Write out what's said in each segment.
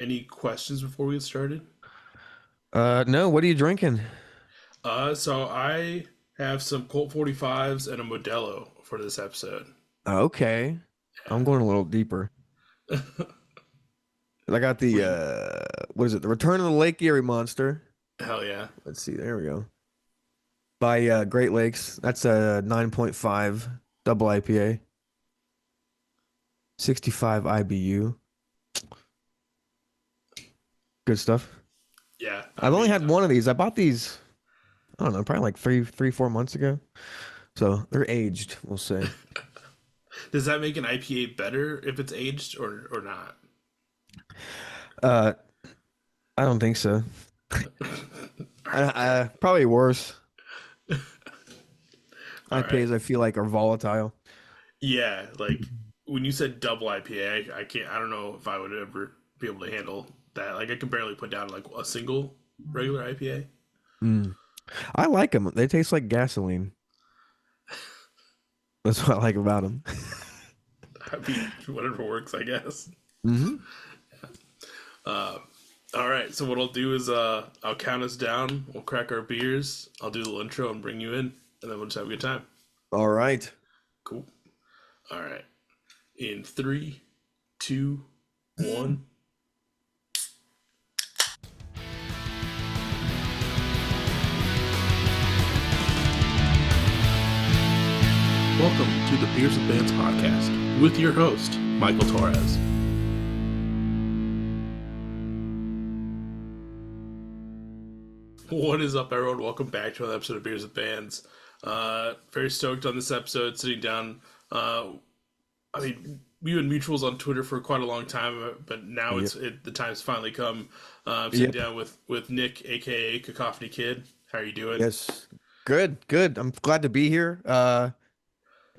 Any questions before we get started? No, what are you drinking? So I have some Colt 45s and a Modelo for this episode. Okay. I'm going a little deeper. Yeah. I got What the do you? what is it? The Return of the Lake Erie Monster. Hell yeah. Let's see. There we go. By Great Lakes. That's a 9.5 double IPA, 65 IBU. Good stuff. Yeah. I I've only mean, had one of these. I bought these, I don't know, probably like 4 months ago. So they're aged, we'll say. does that make an IPA better if it's aged or not? Uh, I don't think so. Fair. Probably worse. All right. IPAs I feel like are volatile. Yeah, like when you said double IPA, I can't. I don't know if I would ever be able to handle that. Like I can barely put down like a single regular IPA. Mm. I like them. They taste like gasoline. That's what I like about them. I mean, whatever works, I guess. Hmm. Uh, All right, so what I'll do is I'll count us down. We'll crack our beers. I'll do the little intro and bring you in, and then we'll just have a good time. All right. Cool. All right. In three, two, one. Welcome to the Beers and Bands podcast with your host, Michael Torres. What is up, everyone? Welcome back to another episode of Beers and Bands. Very stoked on this episode, sitting down. I mean, we've been mutuals on Twitter for quite a long time, but now Yep. the time's finally come. I'm sitting Yep. down with Nick, aka Cacophony Kid. How are you doing? Yes. Good. Good. I'm glad to be here.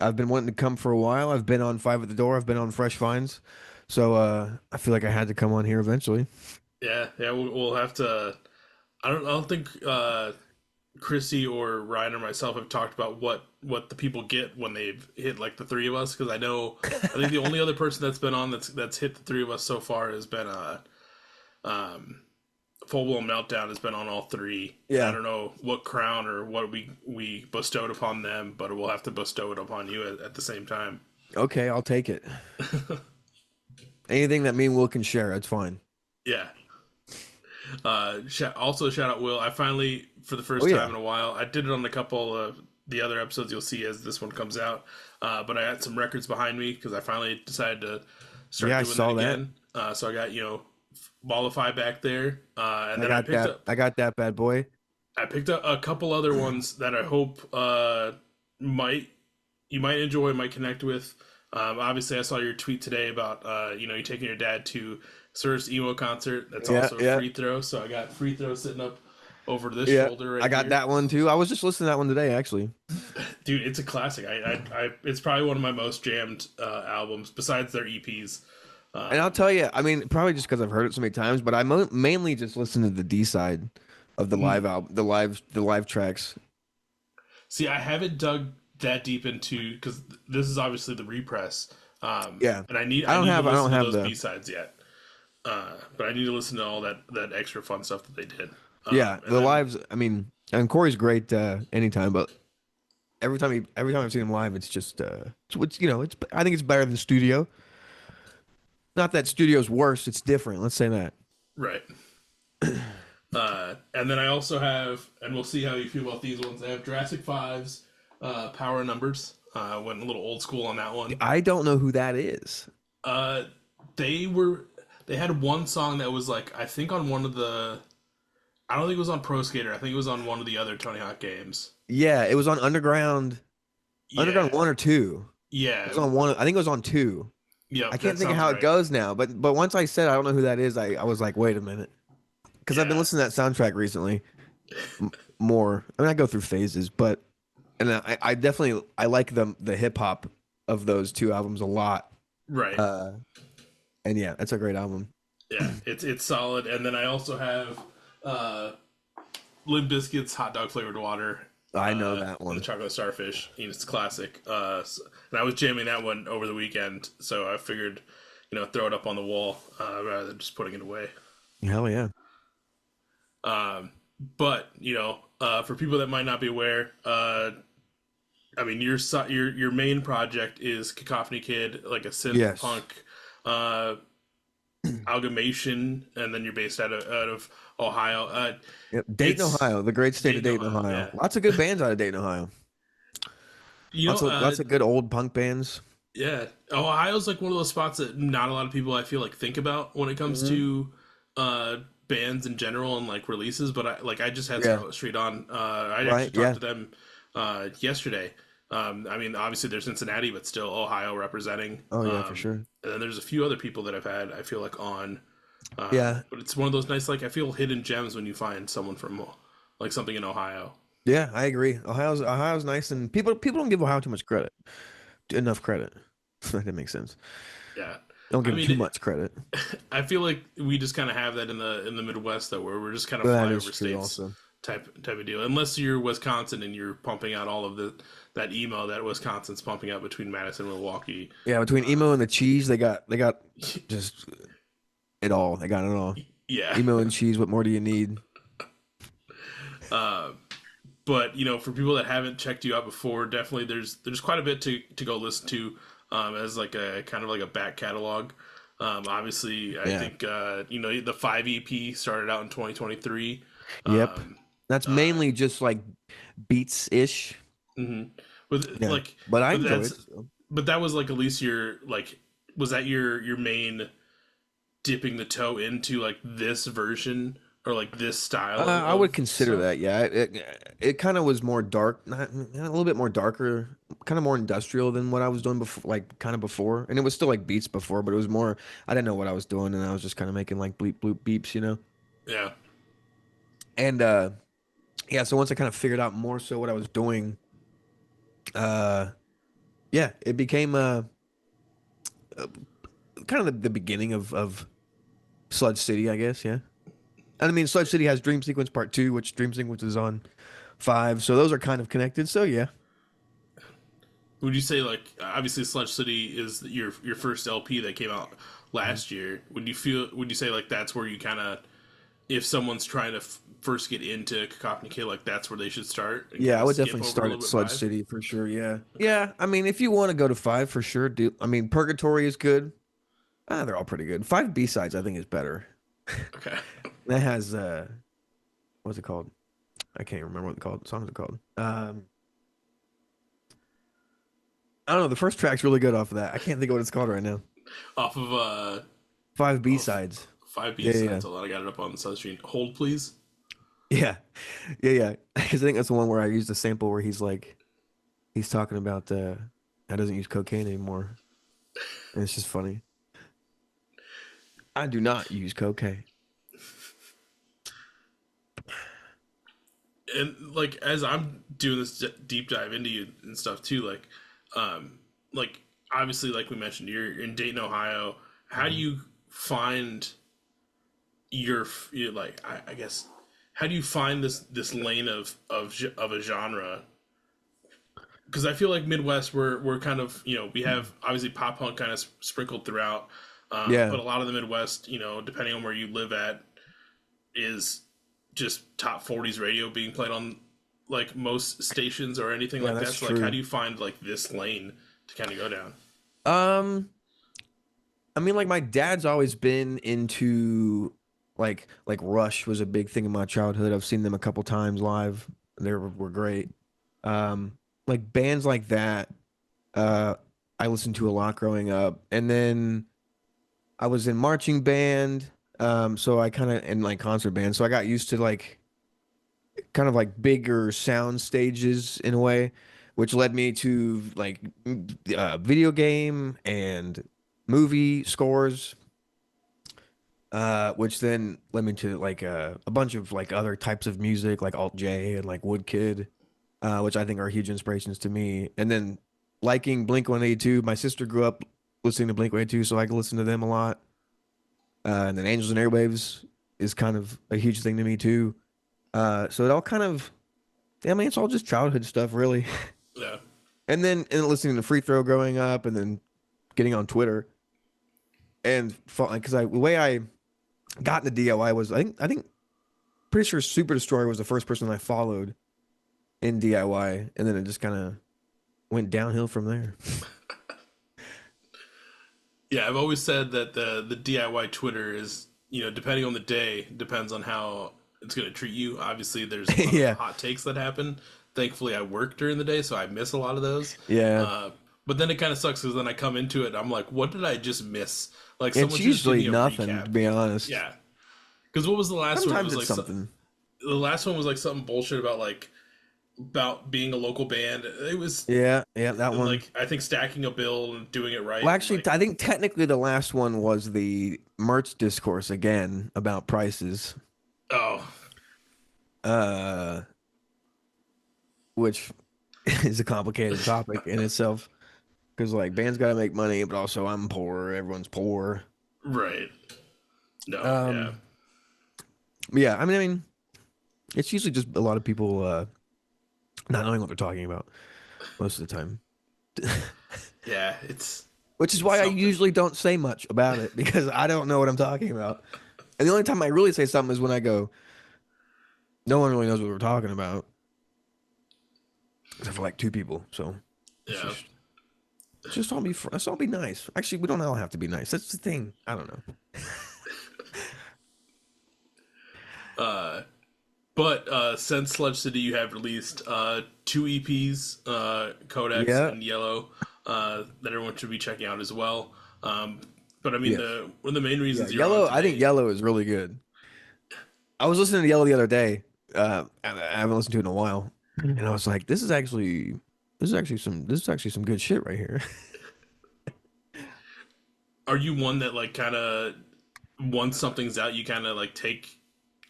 I've been wanting to come for a while. I've been on Five at the Door. I've been on Fresh Finds. So I feel like I had to come on here eventually. Yeah, yeah. We'll have to. I don't think Chrissy or Ryan or myself have talked about what the people get when they've hit like the three of us. Because I think the only other person that's been on that's hit the three of us so far has been um Full Blown Meltdown has been on all three, and I Yeah. don't know what crown or what we bestowed upon them, but we'll have to bestow it upon you at the same time. Okay, I'll take it. Anything that me and Will can share, that's fine. Yeah. Also, shout out Will. I finally, for the Oh first time yeah. in a while, I did it on a couple of the other episodes you'll see as this one comes out. But I had some records behind me because I finally decided to start Yeah, I doing that saw that. again. So I got Mollify back there, and then I picked up I got that bad boy. I picked up a couple other ones that I hope might you might enjoy, might connect with. Obviously, I saw your tweet today about you taking your dad to Sir's emo concert. That's Yeah, also a yeah. free throw. So I got free throw sitting up over this Yeah. shoulder I right got here, that one too. I was just listening to that one today, actually. dude. It's a classic. It's probably one of my most jammed albums besides their EPs. And I'll Um, tell you, I mean, probably just because I've heard it so many times, but I mainly just listen to the D side of the live mm. album, the live tracks. See, I haven't dug that deep into because this is obviously the repress, Yeah, and I need to I listen don't to have those the. B sides yet. But I need to listen to all that extra fun stuff that they did. Yeah, And the then lives. I mean, and Corey's great anytime, but every time I've seen him live, it's just it's I think it's better than studio. Not that studio's worse, it's different. Let's say that. right, and then I also have, and we'll see how you feel about these ones. I have Jurassic Fives, Power Numbers. Went a little old school on that one. I don't know who that is. Uh, they were they had one song that was like I think on one of the I don't think it was on Pro Skater. I think it was on one of the other Tony Hawk games. Yeah, it was on Underground Yeah, one or two. It yeah, was on one. I think it was on two. I yep. can't That think of sounds how it right. goes now, but once I said I don't know who that is, I was like, wait a minute, because I've been Yeah, listening to that soundtrack recently more. I mean, I go through phases, but I definitely I like the hip hop of those two albums a lot. right. Uh, and yeah, that's a great album. Yeah, it's solid. And then I also have uh, Limp Bizkit's Hot Dog Flavored Water, I know that and the one. Chocolate Starfish. It's a classic. And I was jamming that one over the weekend, so I figured throw it up on the wall rather than just putting it away. Hell yeah. But for people that might not be aware, I mean, your main project is Cacophony Kid, like a synth Yes. punk amalgamation, and then you're based out of Ohio. Yep. Dayton, It's Ohio, the great state of Dayton, Dayton, Ohio. Ohio. Yeah, Lots of good bands out of Dayton, Ohio. you know, Lots of good old punk bands. yeah, Ohio's like one of those spots that not a lot of people I feel like think about when it comes Hmm. to bands in general and like releases. But I just had Yeah. Scarlet Street on. I Right. actually talked Yeah. to them yesterday. I mean, obviously they're Cincinnati, but still Ohio representing. Oh yeah, for sure. And then there's a few other people that I've had I feel like on. Yeah. But it's one of those nice, like I feel hidden gems when you find someone from like something in Ohio. Yeah, I agree. Ohio's nice, and people don't give Ohio too much credit. Enough credit. If that makes sense. Yeah, Don't I give them mean, too much credit. I feel like we just kind of have that in the Midwest though, where we're just kind of But that is flyover true states also. type of deal. Unless you're Wisconsin and you're pumping out all of that emo that Wisconsin's pumping out between Madison and Milwaukee. Yeah, between emo and the cheese, they got just it all. They got it all. Yeah, Emo and cheese. What more do you need? but for people that haven't checked you out before, definitely there's quite a bit to go listen to as like a kind of like a back catalog. Obviously, I Yeah. think the 5 EP started out in 2023. Yep. Um, That's mainly just like beats ish. mhm. With Yeah. like, But I but enjoy that's it still. but that was like at least your like was that your main dipping the toe into like this version or like this style I of would consider stuff? that. Yeah. It kind of was more dark, not a little bit more darker, kind of more industrial than what I was doing before, like kind of before. And it was still like beats before, but it was more. I didn't know what I was doing, and I was just kind of making like bleep bloop beeps, you know. Yeah. And yeah. So once I kind of figured out more so what I was doing, uh, yeah, it became kind of the beginning of Sludge City, I guess. Yeah. And I mean, Sludge City has Dream Sequence Part 2, which Dream Sequence is on 5. So those are kind of connected. So yeah. Would you say like obviously Sludge City is your first LP that came out last year? Would you say like that's where you kind of if someone's trying to first get into Cacophony Kid, like that's where they should start and Yeah, kind I of would skip definitely over a start little at bit Sludge five? City for sure. Yeah. Okay. Yeah. I mean, if you want to go to 5 for sure, do I mean Purgatory is good. They're all pretty good. 5 B-sides I think is better. Okay. That has what's it called? I can't remember what the songs are called. I don't know. The first track's really good off of that. I can't think of what it's called right now. Off of 5 of B-sides. five B Yeah, yeah, sides. Hold on, I got it up on the sunscreen. Hold please. yeah, yeah, yeah. Because I think that's the one where I used a sample where he's talking about I doesn't use cocaine anymore, and it's just funny. I do not use cocaine. And like as I'm doing this deep dive into you and stuff too, like obviously like we mentioned, you're in Dayton, Ohio. How do Mhm. you find like I guess how do you find this lane of a genre? Because I feel like Midwest we're kind of we have obviously pop punk kind of sprinkled throughout, Yeah, but a lot of the Midwest depending on where you live at is just top 40s radio being played on like most stations or anything yeah, like that. that's So like how true. do you find like this lane to kind of go down? Um, I mean, like my dad's always been into like Rush was a big thing in my childhood. I've seen them a couple times live. They were great. Like bands like that, uh, I listened to a lot growing up, and then I was in marching band. So I kind of in like concert band, so I got used to like kind of like bigger sound stages in a way, which led me to like video game and movie scores, which then led me to like a bunch of like other types of music like Alt J and like Woodkid, which I think are huge inspirations to me. And then liking Blink 182. My sister grew up listening to Blink 182, so I can listen to them a lot. And then Angels and Airwaves is kind of a huge thing to me too. So it all kind of, I mean, it's all just childhood stuff, really. Yeah. And then listening to Free Throw growing up, and then getting on Twitter. and because the way I got into DIY was I think pretty sure Super Destroyer was the first person I followed in DIY, and then it just kind of went downhill from there. Yeah, I've always said that the DIY Twitter is, depending on the day, depends on how it's going to treat you. Obviously, there's a lot of Yeah, hot takes that happen. Thankfully, I work during the day, so I miss a lot of those. yeah. Uh, but then it kind of sucks because then I come into it and I'm like, what did I just miss? Like, It's someone should just give usually me a nothing, recap. to be honest. Yeah. Because what was the last one? It Sometimes was it's like, something. the last one was like something bullshit about about being a local band. It was Yeah, yeah, that one. like, I think stacking a bill and doing it Well, right. And actually, like, I think technically the last one was the merch discourse again about prices, oh, uh, which is a complicated topic in itself. Because like bands got to make money, but also I'm poor. Everyone's poor. right. No, yeah. Um, yeah, I mean, it's usually just a lot of people not knowing what they're talking about most of the time, Yeah, it's which is why I something. usually don't say much about it because I don't know what I'm talking about. And the only time I really say something is when I go, no one really knows what we're talking about, except for like two people. So it's Yeah. just all be let's all be nice. Actually, we don't all have to be nice. That's the thing. I don't know. Uh, but since Sludge City, you have released two EPs, Codex Yeah, and Yellow, that everyone should be checking out as well. But I mean, yes, the one of the main yeah. reasons you're on Yellow. I think today. yellow is really good. I was listening to Yellow the other day. I haven't listened to it in a while, and I was like, this is actually some good shit right here. Are you one that like kind of once something's out, you kind of like take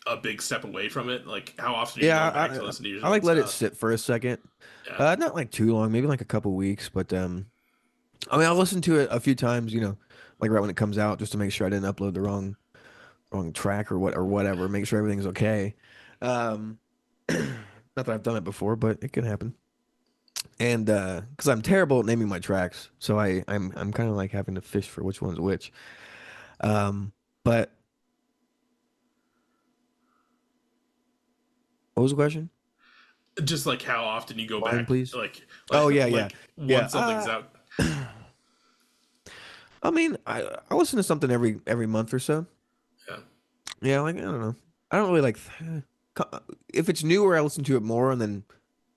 a big step away from it? Like, how often are you Yeah, going back to listen to your I like own let it stuff? sit for a second. Yeah, Not like too long, maybe like a couple weeks, but I mean, I'll listen to it a few times, like right when it comes out, just to make sure I didn't upload the wrong track or whatever, make sure everything's okay. Um, not that I've done it before, but it can happen. And because I'm terrible at naming my tracks, so I'm kind of like having to fish for which one's which. But what was the question? just like how often you go Line, back, please. like Oh yeah, yeah, like yeah. once something's out. I mean, I listen to something every month or so. Yeah, Yeah, like I don't know. I don't really like if it's newer, I listen to it more, and then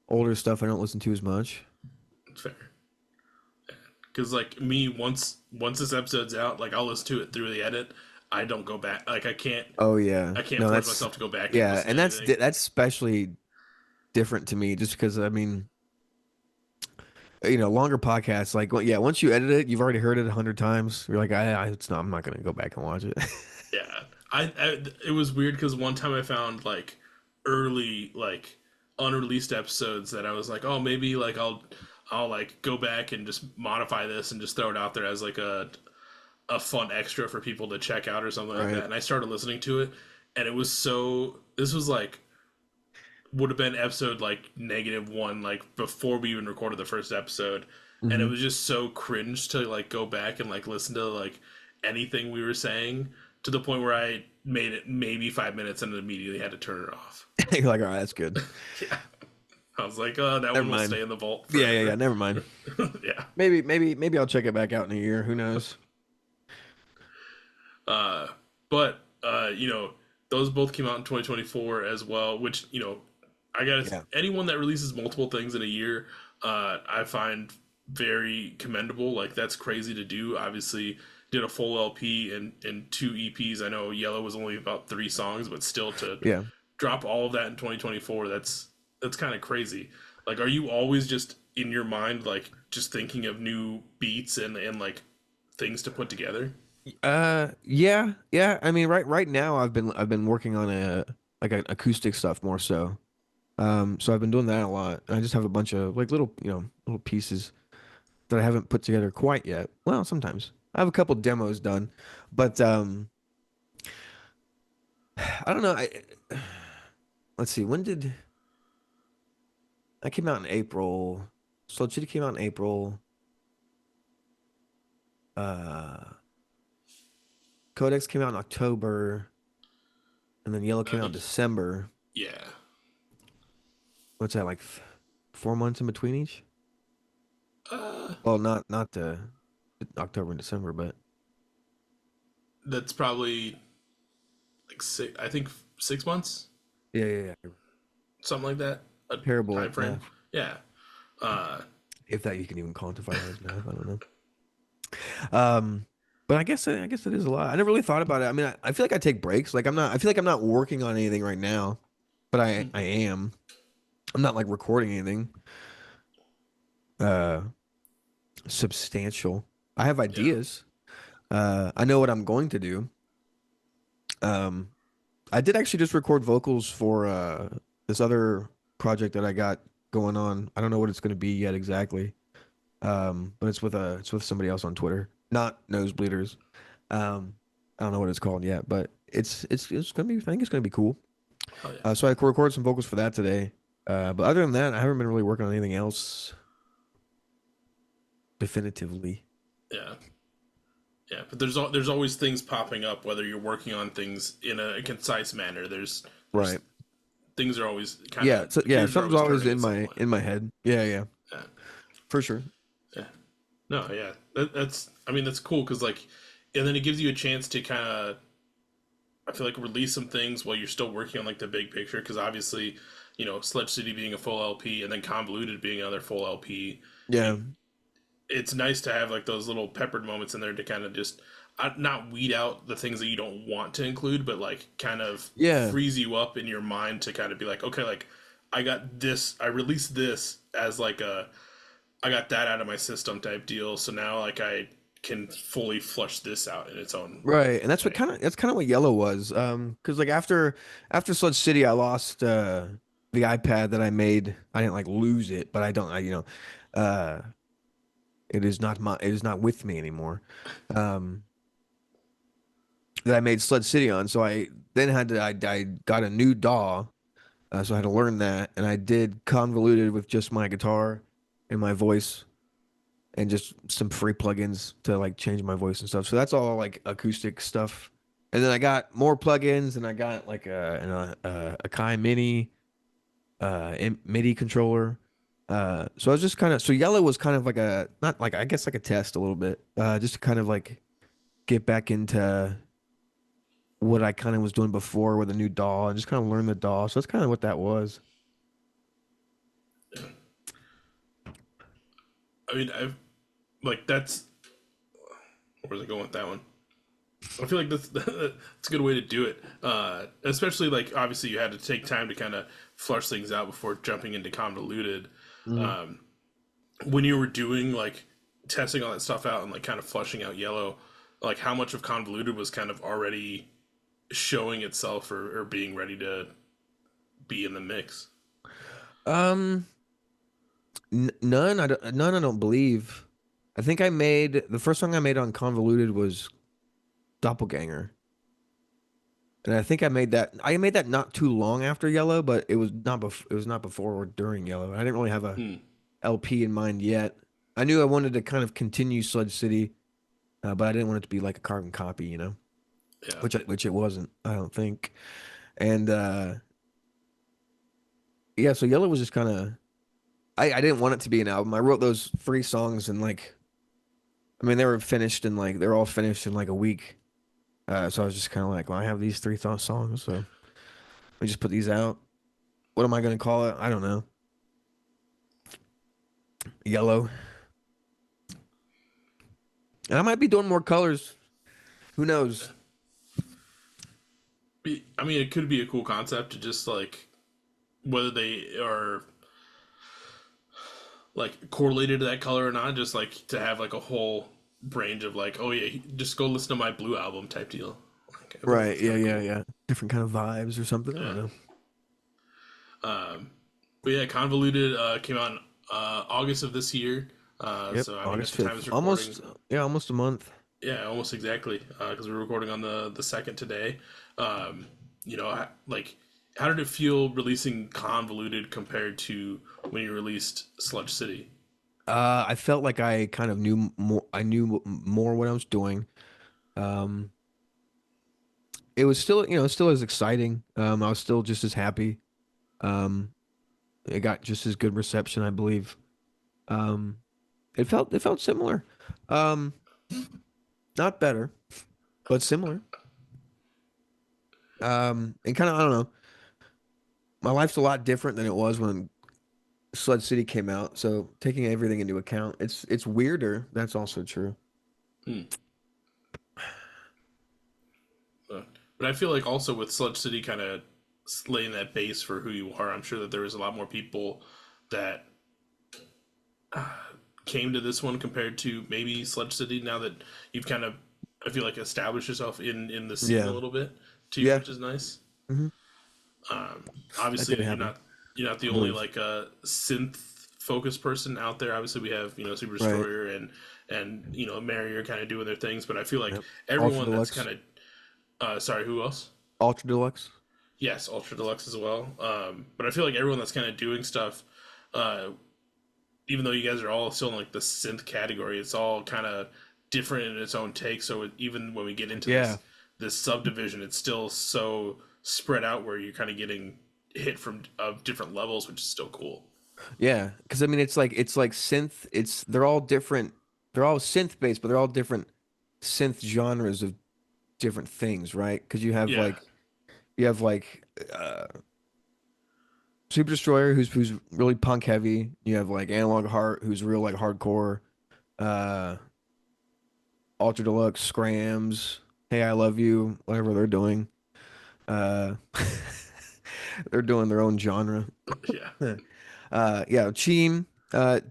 older stuff I don't listen to as much. it's fair. Because like me, once this episode's out, like I'll listen to it through the edit. I don't go back. Like Oh yeah, I can't no, force that's myself to go back and yeah, listen to and anything. that's especially different to me, just because I mean, longer podcasts, like yeah, once you edit it, you've already heard it 100 times. You're like, it's not, I'm not gonna go back and watch it. Yeah, it was weird because one time I found like early like unreleased episodes that I was like, oh maybe like I'll like go back and just modify this and just throw it out there as like a fun extra for people to check out or something like that. Right. And I started listening to it, and it was so this was like would have been episode like -1, like before we even recorded the first episode, and it Hmm. was just so cringe to like go back and like listen to like anything we were saying to the point where I made it maybe 5 minutes and immediately had to turn it off. You're like, all right, that's good. Yeah, I was like, oh, that Never one will mind. stay in the vault Yeah. forever. Never mind. Yeah. Maybe I'll check it back out in a year. Who knows? Uh, but those both came out in 2024 as well, which I got Yeah. anyone that releases multiple things in a year, I find very commendable. Like that's crazy to do. Obviously, did a full LP and two EPs. I know Yellow was only about 3 songs, but still to Yeah. drop all of that in 2024, that's kind of crazy. Like, are you always just in your mind like just thinking of new beats and like things to put together? Yeah. I mean, right now I've been working on like acoustic stuff more so. So I've been doing that a lot. And I just have a bunch of like little pieces that I haven't put together quite yet. Well, sometimes I have a couple demos done, but I don't know. Let's see. When did I came out in April? Slow Chitty came out in April. Uh, Codex came out in October, and then Yellow I came out in think December. yeah, What's that, like 4 months in between each? uh, Well, not October and December, but that's probably like six. I think 6 months, yeah. something like that. A Terrible time at frame. math. Yeah. Uh, If that you can even quantify that as math, I don't know. Um, but I guess it is a lot. I never really thought about it. I mean, I feel like I take breaks. Like I'm not. I feel like I'm not working on anything right now, but I am. I'm not like recording anything uh substantial. I have yeah. ideas. I know what I'm going to do. Um, I did actually just record vocals for this other project that I got going on. I don't know what it's going to be yet exactly. But it's with somebody else on Twitter, not Nosebleeders. Um, I don't know what it's called yet, but it's gonna be. I think it's gonna be cool. Oh yeah. So I recorded some vocals for that today. But other than that, I haven't been really working on anything else definitively. Yeah. Yeah, but there's always things popping up whether you're working on things in a concise manner. There's Right. things are always kind Yeah. of So the yeah, gears are something's always always turning in at some my point. in my head. Yeah, Yeah. for sure. Yeah. No, yeah. That's I mean that's cool cuz like and then it gives you a chance to kind of I feel like release some things while you're still working on like the big picture cuz obviously, Sledge City being a full LP and then Convoluted being another full LP. Yeah. You it's nice to have like those little peppered moments in there to kind of just not weed out the things that you don't want to include, but like kind of Yeah. freeze you up in your mind to kind of be like, okay, like I got this, I released this as like I got that out of my system type deal. So now like I can fully flush this out in its own Right. And way. that's kind of what Yellow was. Because like after Sludge City, I lost the iPad that I made. I didn't like lose it, but I don't. Uh, it is not with me anymore. Um, that I made Sludge City on. So I then I got a new DAW. So I had to learn that, and I did Convoluted with just my guitar and my voice, and just some free plugins to like change my voice and stuff. So that's all like acoustic stuff. And then I got more plugins, and I got like a Kai Mini MIDI controller. So I was just kind of so Yellow was kind of like a not like I guess like a test a little bit, just to kind of like get back into what I kind of was doing before with a new DAW and just kind of learn the DAW. So that's kind of what that was. I mean, I've like that's where's it going with that one? I feel like that's a good way to do it. Especially like obviously you had to take time to kind of flush things out before jumping into Convoluted. Mm. Um, when you were doing like testing all that stuff out and like kind of flushing out Yellow, like how much of Convoluted was kind of already showing itself or being ready to be in the mix? Um, none. I don't believe. I think I made the first song I made on Convoluted was Doppelganger. And I think I made that. I made that not too long after Yellow, but it was not before or during Yellow. I didn't really have a Hmm. LP in mind yet. I knew I wanted to kind of continue Sludge City, but I didn't want it to be like a carbon copy, Yeah. which it wasn't. I don't think. And yeah, so Yellow was just kind of. I didn't want it to be an album. I wrote those three songs and like, I mean, they're all finished in like a week. So I was just kind of like, well, I have these three songs, so let me just put these out. What am I gonna call it? I don't know. Yellow. And I might be doing more colors. Who knows? I mean, it could be a cool concept to just like whether they are like correlated to that color or not, just like to have like a whole range of like, oh yeah, just go listen to my blue album type deal. Like, I think Right. that's kind of cool. Yeah. Different kind of vibes or something. I don't Yeah. know. But yeah, Convoluted came out in August of this year. Yep. So I mean, at August the time of 5th. this recording, Almost, yeah, almost a month. yeah, almost exactly, because we're recording on the second today. Um, like, how did it feel releasing Convoluted compared to when you released Sludge City? I felt like I kind of knew more. I knew more what I was doing. Um, it was still, still as exciting. I was still just as happy. Um, it got just as good reception, I believe. Um, it felt similar. Um, not better, but similar. And kind of, I don't know. My life's a lot different than it was when Sludge City came out. So taking everything into account, it's weirder. That's also true. Hmm. Uh, but I feel like also with Sludge City kind of laying that base for who you are, I'm sure that there was a lot more people that came to this one compared to maybe Sludge City. Now that you've kind of, I feel like established yourself in the scene a Yeah. little bit too, Yeah. which is nice. Hmm. That Obviously, did happen, you're not the I only believe. like synth focused person out there. Obviously, we have Super Right. Destroyer and Mary are kind of doing their things, but I feel like Yep. Ultra everyone that's Deluxe. kind of sorry, who else? Ultra Deluxe. Yes, Ultra Deluxe as well. But I feel like everyone that's kind of doing stuff, uh, even though you guys are all still in like the synth category, it's all kind of different in its own take. So even when we get into Yeah. this subdivision, it's still so spread out where you're kind of getting hit from of different levels, which is still cool. Yeah. Because I mean, it's like synth. They're all different. They're all synth based, but they're all different synth genres of different things, right? Because Yeah, you have like uh, Super Destroyer, who's really punk heavy. You have like Analog Heart, who's real like hardcore. Uh, Ultra Deluxe, Scrams, Hey I Love You, whatever they're doing. Uh, they're doing their own genre. yeah, Yeah, Chim,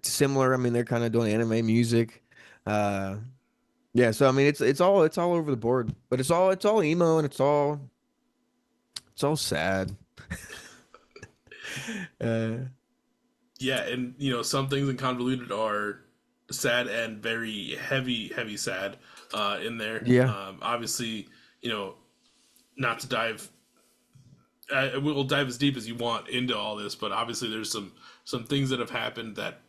similar. I mean, they're kind of doing anime music. Uh, yeah, so I mean, it's all over the board, but it's all emo and it's all sad. Uh, yeah. And some things in Convoluted are sad and very heavy sad in there. yeah, Obviously, you know, not to dive we'll dive as deep as you want into all this, but obviously there's some things that have happened that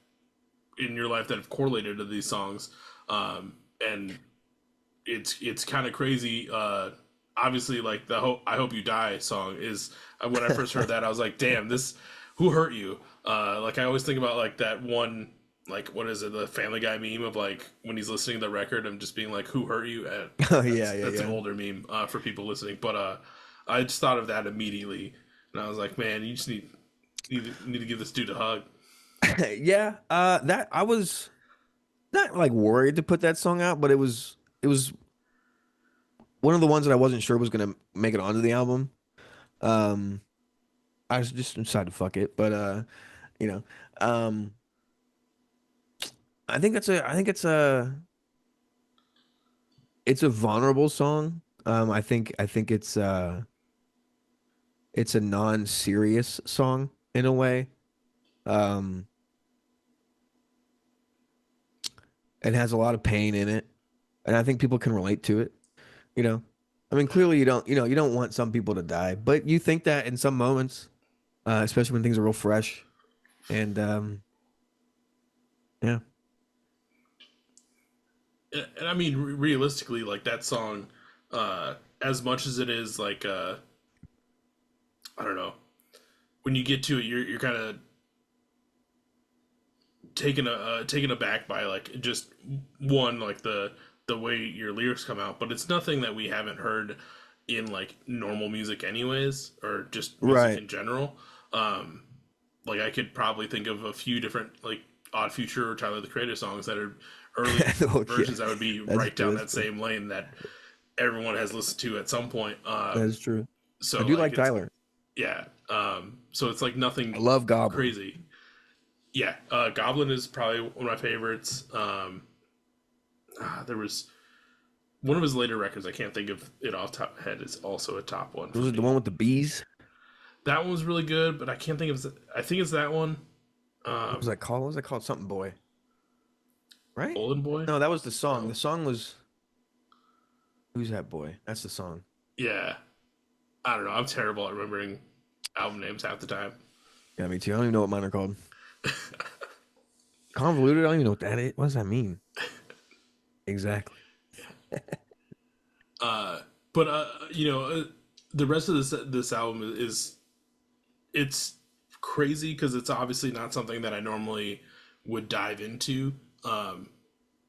in your life that have correlated to these songs, and it's kind of crazy. Obviously, like the "I Hope You Die" song is when I first heard that, I was like, "Damn, this who hurt you?" Like I always think about like that one. Like what is it? The Family Guy meme of like when he's listening to the record and just being like, "Who hurt you?" And oh yeah, that's an yeah, older meme for people listening. But I just thought of that immediately, and I was like, man, you just need to give this dude a hug. yeah, yeah. That I was not like worried to put that song out, but it was one of the ones that I wasn't sure was gonna make it onto the album. Um, I just decided to fuck it, but you know, um, I think it's a vulnerable song. I think it's a non-serious song in a way. Um, it has a lot of pain in it, and I think people can relate to it. You know, I mean, clearly you don't want some people to die, but you think that in some moments, especially when things are real fresh. And yeah, And I mean, realistically, like that song, as much as it is like I don't know, when you get to it, you're kind of taken aback by like just one like the way your lyrics come out, but it's nothing that we haven't heard in like normal music anyways, or just music right. in general. Um, like I could probably think of a few different like Odd Future or Tyler the Creator songs that are early Oh, yeah, versions that would be that's right true. down That's that true. same lane that everyone has listened to at some point. That's true. I So do like like it's Tyler. yeah. So it's like I nothing love Goblin. crazy. Yeah, Goblin is probably one of my favorites. There was one of his later records. I can't think of it off the top of my head. Is also a top one for Was it the me. one with the bees? That one was really good, but I can't think of. I think it's that one. What was that called? What was that called? Something Boy, right? Golden Boy. No, that was the song. No. The song was Who's That Boy? That's the song. Yeah, I don't know. I'm terrible at remembering album names half the time. Yeah, me too. I don't even know what mine are called. Convoluted. I don't even know what that is. What does that mean? Exactly. Uh, But the rest of this album is it's crazy because it's obviously not something that I normally would dive into.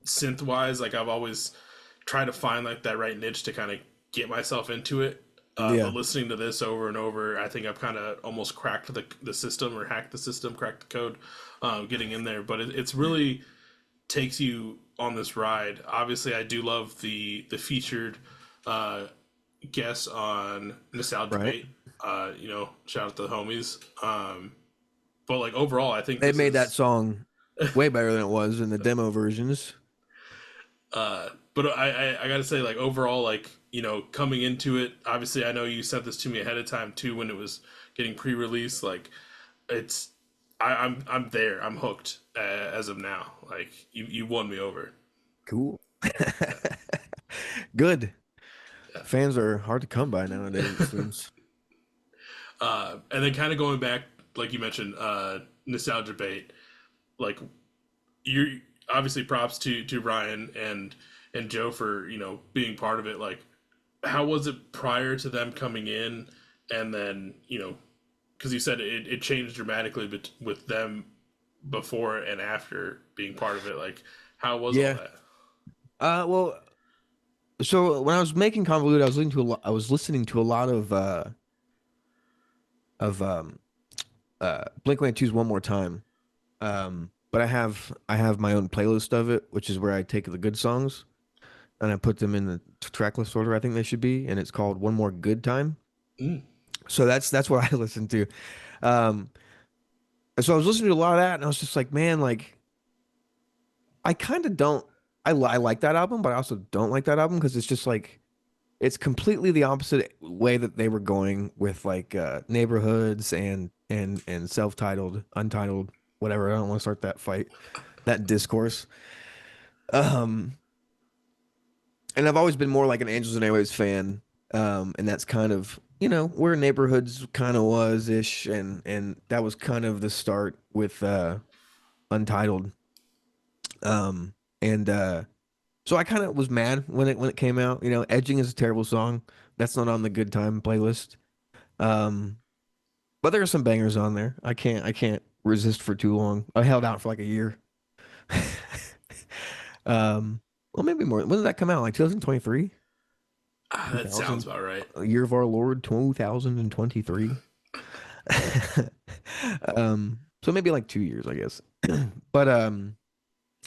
Synth wise, like I've always tried to find like that right niche to kind of get myself into it. Yeah. But listening to this over and over, I think I've kind of almost cracked the system or hacked the system, cracked the code, getting in there. But it's really takes you on this ride. Obviously, I do love the featured uh, guests on Nostalgia Right. Bait. Shout out to the homies. But like overall, I think They this made that is. song way better than it was in the demo versions. But I gotta say, like overall, like coming into it, obviously, I know you sent this to me ahead of time too when it was getting pre-released. Like, it's I'm there, I'm hooked as of now. Like you won me over. Cool. Good. Fans are hard to come by nowadays, it seems. And then kind of going back, like you mentioned, nostalgia bait. Like you obviously props to Ryan and Joe for being part of it. Like, how was it prior to them coming in, and then because you said it changed dramatically with them before and after being part of it. Like, how was all Yeah. that? Well, so when I was making Convoluted, I was listening to a lot of Blink-182's One More Time. But I have my own playlist of it, which is where I take the good songs and I put them in the track list order I think they should be, and it's called One More Good Time. Mm. So that's what I listen to. Um, and so I was listening to a lot of that, and I was just like, man, like I kind of don't. I like that album, but I also don't like that album because it's just like it's completely the opposite way that they were going with like neighborhoods and self-titled, untitled, whatever. I don't want to start that fight, that discourse. Um, and I've always been more like an Angels and Airwaves fan. And that's kind of, where neighborhoods kind of was ish, and that was kind of the start with Untitled. Um, and so I kind of was mad when it came out. Edging is a terrible song. That's not on the good time playlist. Um, but there are some bangers on there. I can't resist for too long. I held out for like a year. Um, well, maybe more. When did that come out? Like 2023, That sounds 2000, about right. a year of our Lord, 2023. So maybe like 2 years, I guess. But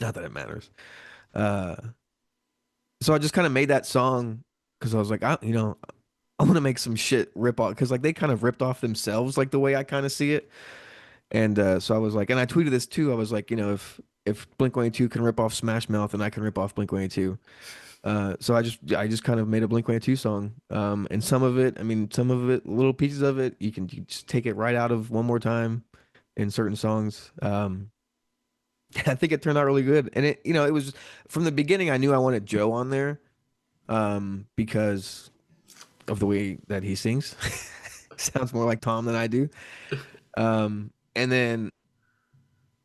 not that it matters. Uh, so I just kind of made that song because I was like, I want to make some shit rip off because like they kind of ripped off themselves, like the way I kind of see it. And so I was like, and I tweeted this too. I was like, if Blink-182 can rip off Smash Mouth, then I can rip off Blink-182. So I just kind of made a Blink-182 song. And some of it, I mean, some of it, little pieces of it, you just take it right out of One More Time in certain songs. I think it turned out really good. And it was from the beginning, I knew I wanted Joe on there, because of the way that he sings. Sounds more like Tom than I do. And then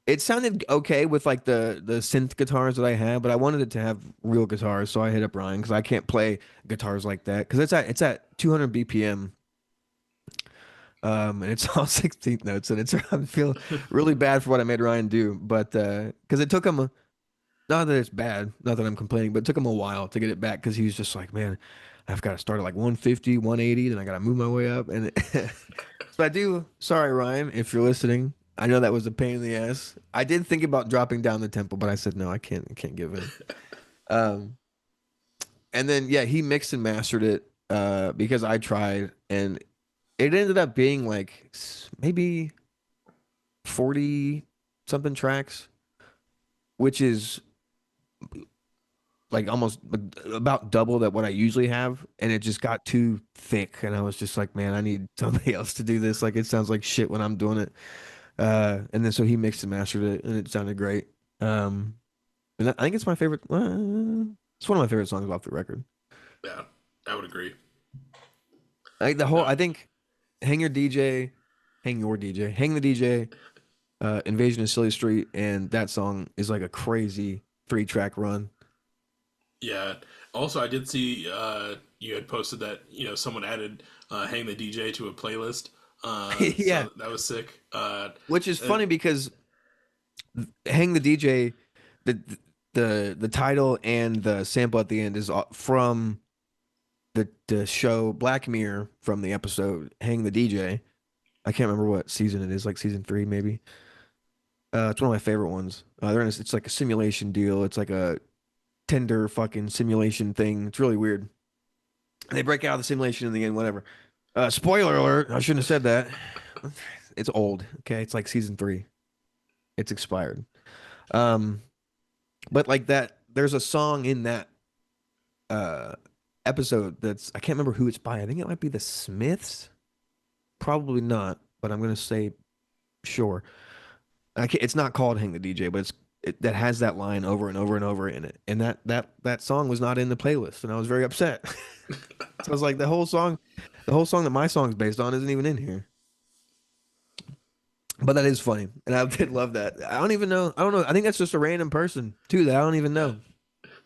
it sounded okay with like the synth guitars that I had, but I wanted it to have real guitars, so I hit up Ryan because I can't play guitars like that because it's at 200 BPM, and it's all 16th notes, and I feel really bad for what I made Ryan do, but because it took him not that it's bad, not that I'm complaining, but it took him a while to get it back because he was just like, man, I've got to start at like 150, 180, then I got to move my way up, and so I do. Sorry, Ryan, if you're listening. I know that was a pain in the ass. I did think about dropping down the tempo, but I said no, I can't give in. Um, and then yeah, he mixed and mastered it because I tried, and it ended up being like maybe 40 something tracks, which is like almost about double that what I usually have, and it just got too thick, and I was just like, man, I need somebody else to do this. Like it sounds like shit when I'm doing it. And then so he mixed and mastered it, and it sounded great. And I think it's my favorite. It's one of my favorite songs off the record. Yeah, I would agree. Like the whole, No, I think, hang your DJ, hang your DJ, hang the DJ, Invasion of Silly Street, and that song is like a crazy 3-track run. Yeah. Also, I did see you had posted that someone added "Hang the DJ" to a playlist. Yeah, So that was sick. which is And funny because Hang the DJ, the the title and the sample at the end is from the show Black Mirror from the episode Hang the DJ. I can't remember what season it is, like season three maybe. It's one of my favorite ones. It's like a simulation deal. It's like a Tinder fucking simulation thing. It's really weird. They break out of the simulation in the end, whatever. Spoiler alert. I shouldn't have said that. It's old. Okay. It's like season three. It's expired. Um, but like that, there's a song in that uh episode that's I can't remember who it's by. I think it might be the Smiths. Probably not, but I'm gonna say sure. It's not called "Hang the DJ," but that has that line over and over and over in it, and that song was not in the playlist, and I was very upset. So I was like, the whole song that my song's based on isn't even in here. But that is funny, and I did love that. I don't even know. I don't know. I think that's just a random person too that I don't even yeah. know,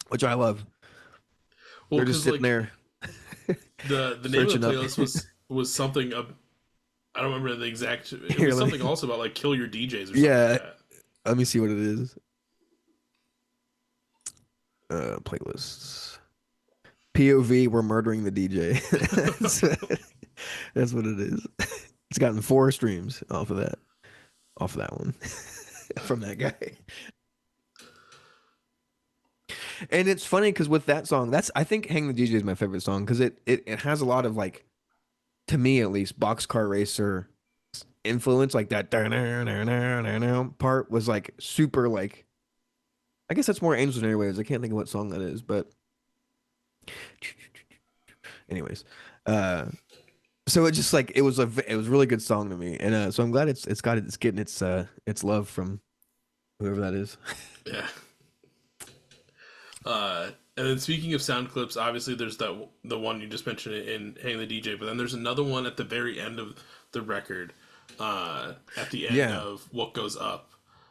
which I love. Well, They're just because sitting like there the name of searching the up. playlist was something. I don't remember the exact. It Here, was let something me. also about like kill your DJs or something like Yeah, that. let me see what it is. Playlists. POV, we're murdering the DJ. that's, that's what it is. It's gotten 4 streams off of that one, from that guy. And it's funny because with that song, that's I think "Hang the DJ" is my favorite song because it has a lot of like, to me at least, boxcar racer influence. Like that part was like super like, I guess that's more Angels and Airwaves. I can't think of what song that is, but anyways, uh, so it just like it was a really good song to me, and so I'm glad it's getting its love from whoever that is. Yeah. And then speaking of sound clips, obviously there's the one you just mentioned in "Hang the DJ," but then there's another one at the very end of the record, at the end Yeah, of "What Goes Up,"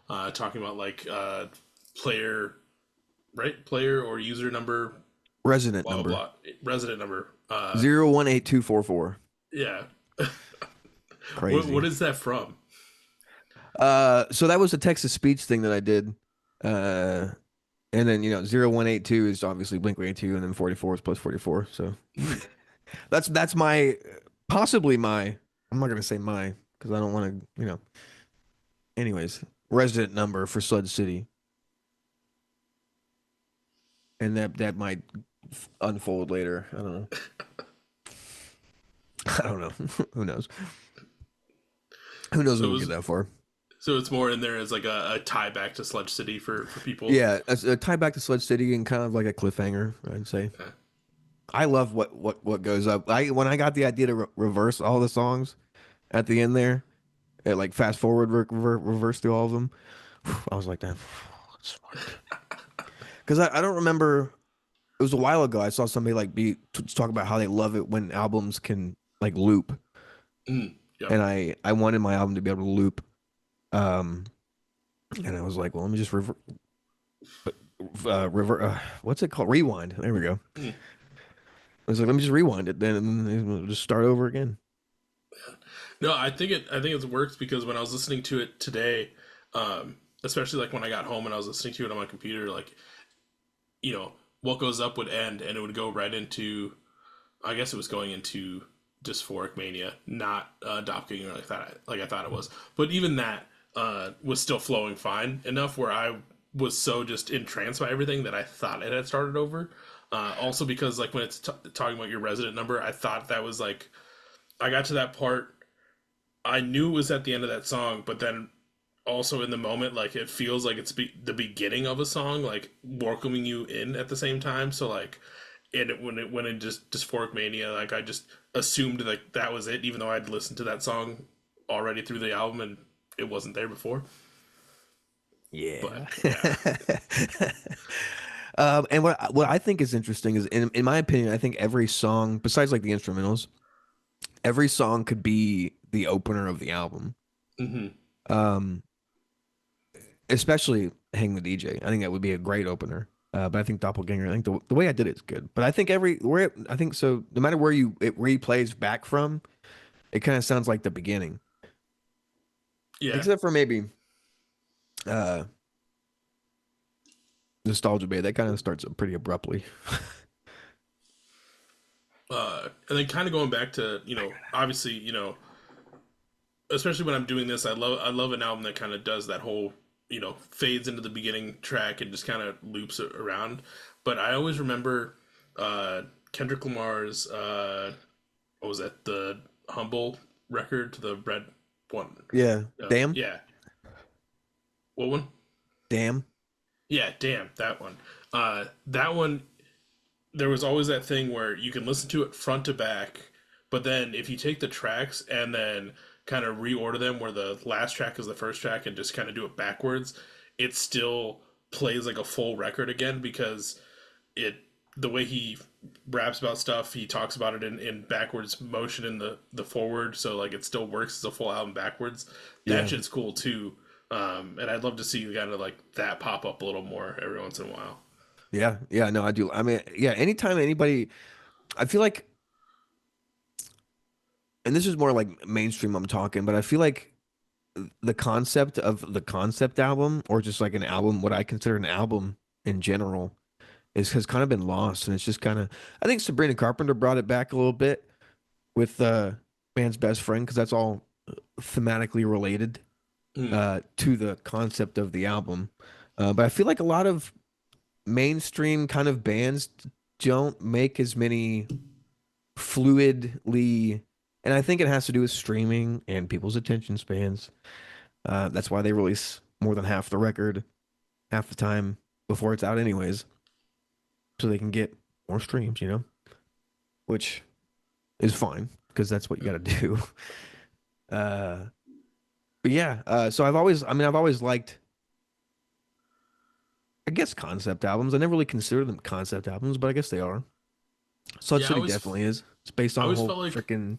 talking about like player, right? Player or user number, resident blah blah number blah, resident number. 018244. Yeah. What Crazy. is that from? So that was a Texas speech thing that I did. Uh, and then 0182 is obviously Blink-182, and then 44 is plus 44. So Hmm. that's my possibly my I'm not gonna say my because I don't want to anyways, resident number for Sud City, and that might unfold later. I don't know. I don't know. Who knows? Who knows when So it we get was that far? so it's more in there as like a tie back to Sludge City for people. Yeah, a tie back to Sludge City and kind of like a cliffhanger, I'd say. Yeah. I love what goes up. When I got the idea to reverse all the songs at the end there, like fast forward, reverse through all of them, I was like, that smart. Because I don't remember. It was a while ago. I saw somebody like talk about how they love it when albums can like loop, Mm, yep. and I wanted my album to be able to loop. Um, and I was like, well, let me just what's it called? Rewind. There we go. Mm. I was like, let me just rewind it then, and then we'll just start over again. No, I think it works because when I was listening to it today, especially like when I got home and I was listening to it on my computer, like what goes up would end and it would go right into, I guess it was going into Dysphoric Mania, not Doppelganger like I thought it was. But even that was still flowing fine enough where I was so just entranced by everything that I thought it had started over. Also because like when it's talking about your resident number, I thought that was like I got to that part. I knew it was at the end of that song, but then also in the moment, like it feels like it's the beginning of a song, like welcoming you in at the same time. So like, when it just Dysphoric Mania, like I just assumed like that was it, even though I'd listened to that song already through the album and it wasn't there before. But Yeah. yeah, And what I think is interesting is, in my opinion, I think every song, besides like the instrumentals, every song could be the opener of the album. hmm Um, Especially "Hang the DJ." I think that would be a great opener. But I think Doppelganger, I think the way I did it is good. But I think I think so. No matter where it replays back from, it kind of sounds like the beginning, Yeah. except for maybe uh, Nostalgia Bay. That kind of starts pretty abruptly. And then kind of going back to, obviously, especially when I'm doing this, I love an album that kind of does that whole, fades into the beginning track and just kind of loops it around. But I always remember Kendrick Lamar's what was that, the Humble record, to the red one. Yeah. Damn. Yeah. What one? Damn. Yeah, damn, that one, there was always that thing where you can listen to it front to back, but then if you take the tracks and then kind of reorder them where the last track is the first track and just kind of do it backwards, it still plays like a full record again, because it the way he raps about stuff, he talks about it in backwards motion in the forward, so like it still works as a full album backwards. That Yeah. shit's cool too. And I'd love to see kind of like that pop up a little more every once in a while. Yeah. Yeah. No, I do. I mean, yeah. Anytime anybody, I feel like, and this is more like mainstream I'm talking, but I feel like the concept of the concept album, or just like an album, what I consider an album in general, is has kind of been lost, and it's just kind of. I think Sabrina Carpenter brought it back a little bit with Man's Best Friend, because that's all thematically related Mm. to the concept of the album. But I feel like a lot of mainstream kind of bands don't make as many fluidly, and I think it has to do with streaming and people's attention spans. That's why they release more than half the record half the time before it's out, anyways, so they can get more streams, which is fine because that's what you got to do. Uh, but yeah, so I've always liked, I guess, concept albums. I never really considered them concept albums, but I guess they are. Sludge Yeah, City definitely is. It's based I on a always whole felt like, freaking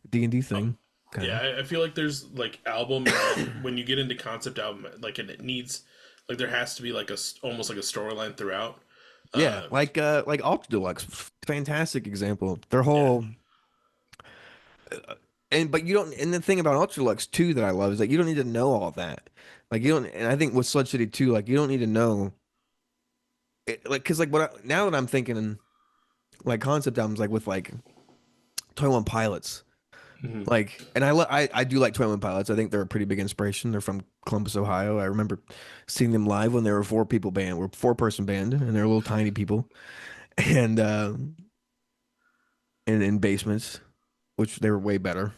D&D uh, thing, kind yeah, of. I feel like there's like album, and then when you get into concept album, like it needs, like there has to be like almost like a storyline throughout. Yeah, Uh, like Ultra Deluxe, fantastic example. Their yeah, whole and but you don't, and the thing about Ultra Deluxe too that I love is that you don't need to know all that. Like you don't, and I think with Sludge City too, like you don't need to know it, like because like now that I'm thinking like concept albums like with like 21 Pilots, hmm, like, and I do like 21 Pilots. I think they're a pretty big inspiration. They're from Columbus, Ohio. I remember seeing them live when they were a four-person band, and they're little tiny people, and in basements, which they were way better.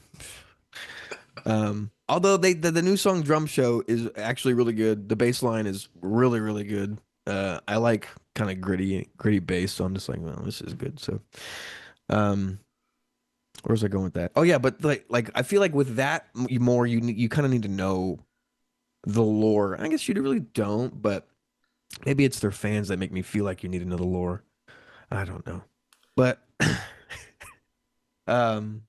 Although the new song Drum Show is actually really good. The bass line is really, really good. I like kind of gritty bass, so I'm just like, well, this is good. So, um, where's I going with that? Oh yeah, but like I feel like with that more you kind of need to know the lore. I guess you really don't, but maybe it's their fans that make me feel like you need to know the lore. I don't know. But um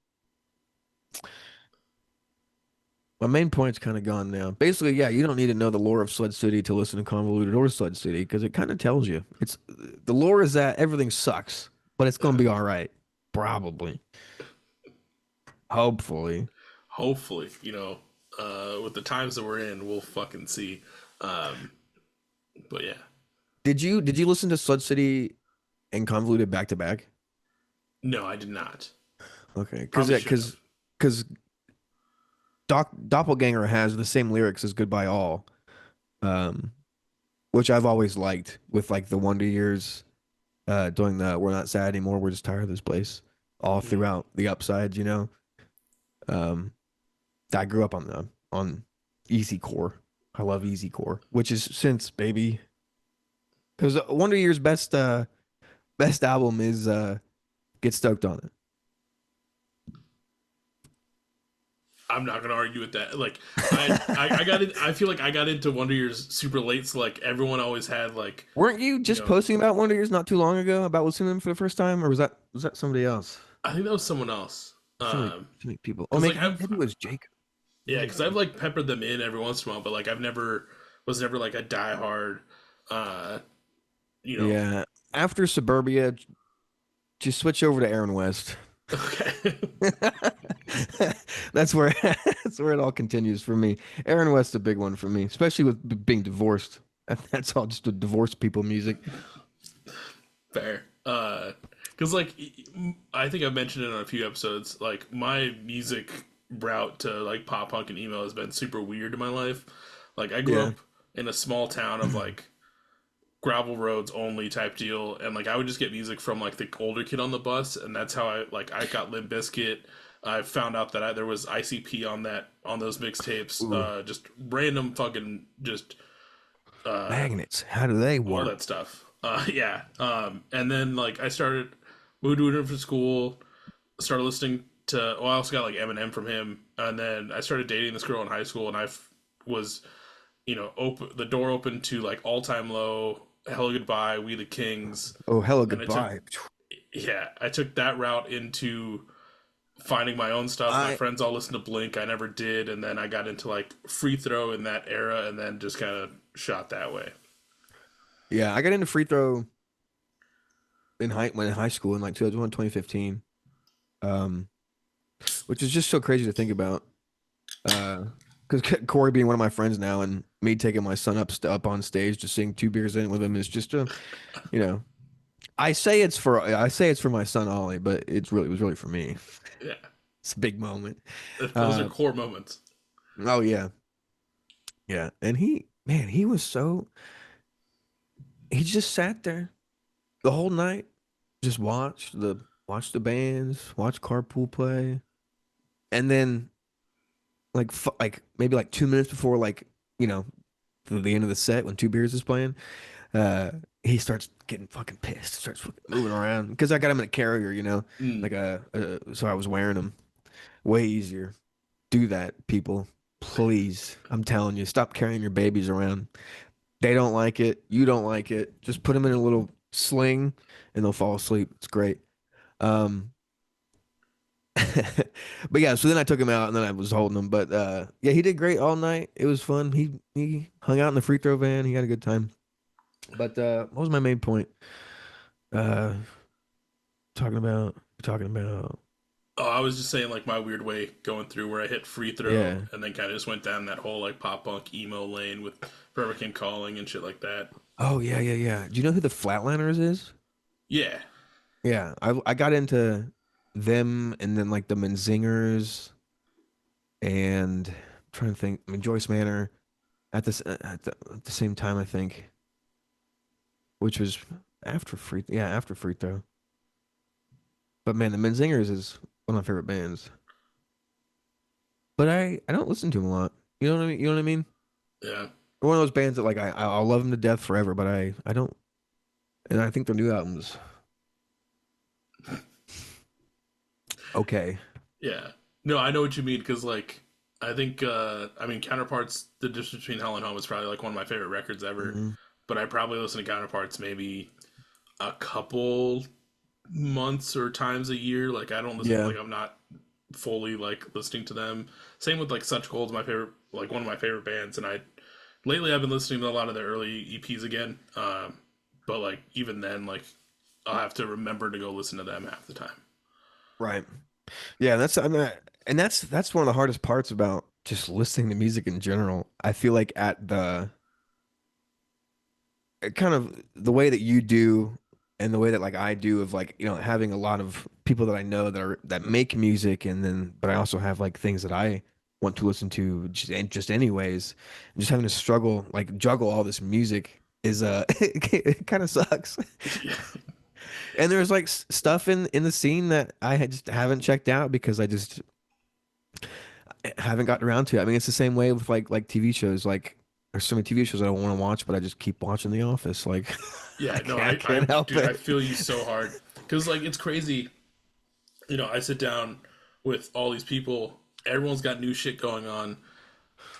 my main point's kind of gone now. Basically, yeah, you don't need to know the lore of Sled City to listen to Convoluted or Sled City because it kind of tells you. It's the lore is that everything sucks, but it's gonna be all right. Probably. Hopefully. hopefully, with the times that we're in, we'll fucking see. Um, but yeah, Did you listen to Sled City and Convoluted back to back? no, I did not. Okay, because Probably should because have. because Doppelganger has the same lyrics as Goodbye All, um, which I've always liked with like the Wonder Years, doing the We're Not Sad Anymore, We're Just Tired of This Place, all Mhm. throughout the upsides. Um, I grew up on easy core. I love easy core, which is synths, baby. Because Wonder Year's best album is Get Stoked on It. I'm not gonna argue with that. Like, I got it. I feel like I got into Wonder Years super late, so like everyone always had like, Weren't you you just know, posting about Wonder Years not too long ago about listening to them for the first time, or was that somebody else? I think that was someone else. So many people. Oh, Cause like maybe it was Jacob. yeah, because I've like peppered them in every once in a while, but like was never like a diehard, uh, you know. Yeah. After Suburbia, just switch over to Aaron West. Okay. That's where that's where it all continues for me. Aaron West's a big one for me, especially with being divorced. That's all just the divorced people music. Fair. Because like I think I've mentioned it on a few episodes. Like my music route to like pop punk and emo has been super weird in my life. Like I grew Yeah. up in a small town of like gravel roads only type deal, and like I would just get music from like the older kid on the bus, and that's how I got Limp Bizkit. I found out that there was ICP on those mixtapes. Ooh, Just random fucking just uh, magnets. How do they all work? that stuff. Yeah. And then like I started moved to a different school, started listening to. Well, I also got like Eminem from him, and then I started dating this girl in high school, and was open the door open to like All Time Low, Hello Goodbye, We the Kings, Oh, hello, and goodbye. I took that route into finding my own stuff. My I friends all listened to Blink, I never did, and then I got into like Free Throw in that era, and then just kind of shot that way. Yeah, I got into free throw in high school in like 2015. Um, which is just so crazy to think about. Because Corey being one of my friends now and me taking my son up on stage to sing two beers in with him is just a, you know, I say it's for my son Ollie, but it was really for me. Yeah, It's a big moment. those are Uh, core moments. oh yeah, yeah, and he was so he just sat there the whole night, just watched the bands, watched Carpool play, and then like maybe like 2 minutes before you know the end of the set when two beers is playing, uh, he starts getting fucking pissed, starts fucking moving around because I got him in a carrier, Mm. like so I was wearing him. Way easier. Do that, people. Please. I'm telling you, stop carrying your babies around. They don't like it. You don't like it. Just put them in a little sling and they'll fall asleep. It's great. Um, but yeah, so then I took him out and then I was holding him. But yeah, he did great all night. It was fun. He hung out in the free throw van. He had a good time. But what was my main point? Uh, talking about Oh, I was just saying like my weird way going through where I hit Free Throw yeah. and then kind of just went down that whole like pop punk emo lane with Forever Came Calling and shit like that. Oh yeah, yeah, yeah. Do you know who the Flatliners is? Yeah. Yeah, I got into them and then like the Menzingers and I'm trying to think. I mean Joyce Manor at the same time I think, which was after Free Throw. But man, the Menzingers is one of my favorite bands. But I don't listen to them a lot. You know what I mean? You know what I mean? Yeah. They're one of those bands that like I'll love them to death forever, but I don't. And I think their new albums okay. Yeah. No, I know what you mean because like I think I mean Counterparts, The Difference Between Hell and Home is probably like one of my favorite records ever. Hmm. But I probably listen to Counterparts maybe a couple months or times a year. Like I don't listen, Yeah. like I'm not fully like listening to them. Same with like Such Cold's my favorite, like one of my favorite bands, and I lately I've been listening to a lot of their early EPs again. But like even then, like I'll have to remember to go listen to them half the time. Right. Yeah, that's one of the hardest parts about just listening to music in general. I feel like at the kind of the way that you do and the way that like I do of like, having a lot of people that I know that make music and then but I also have like things that I want to listen to just anyways. And just having to struggle like juggle all this music is it kind of sucks. Yeah, And there's like stuff in the scene that just haven't checked out because I just haven't gotten around to it. I mean, it's the same way with like TV shows. Like, there's so many TV shows I don't want to watch, but I just keep watching The Office. Like, yeah. No, I can't help dude, I it. feel you so hard because like it's crazy. I sit down with all these people. Everyone's got new shit going on,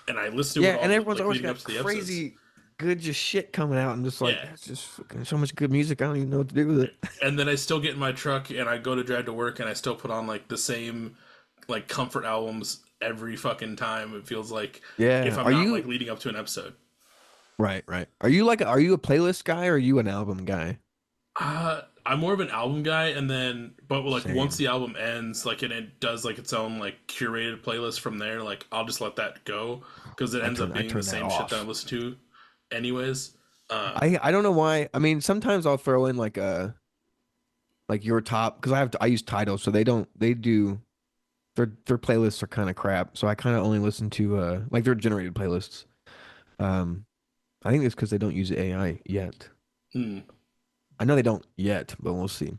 and I listen to Yeah, it and all everyone's like always leading up got to the episodes. crazy good just shit coming out. I'm just like, Yeah, that's just fucking so much good music. I don't even know what to do with it. and then I still get in my truck and I go to drive to work and I still put on like the same like comfort albums every fucking time. It feels like if Yeah. I'm Are not like you leading up to an episode. Right, right. Are you a playlist guy or are you an album guy? I'm more of an album guy, and then but like once Same. the album ends, like and it does like its own like curated playlist from there. Like I'll just let that go because it ends up I being the turn that same shit that I off. listen to, anyways. I don't know why. I mean, sometimes I'll throw in like your top because I use Tidal, so they do their playlists are kind of crap. So I kind of only listen to like their generated playlists. Um, I think it's because they don't use AI yet. Hmm. I know they don't yet, but we'll see.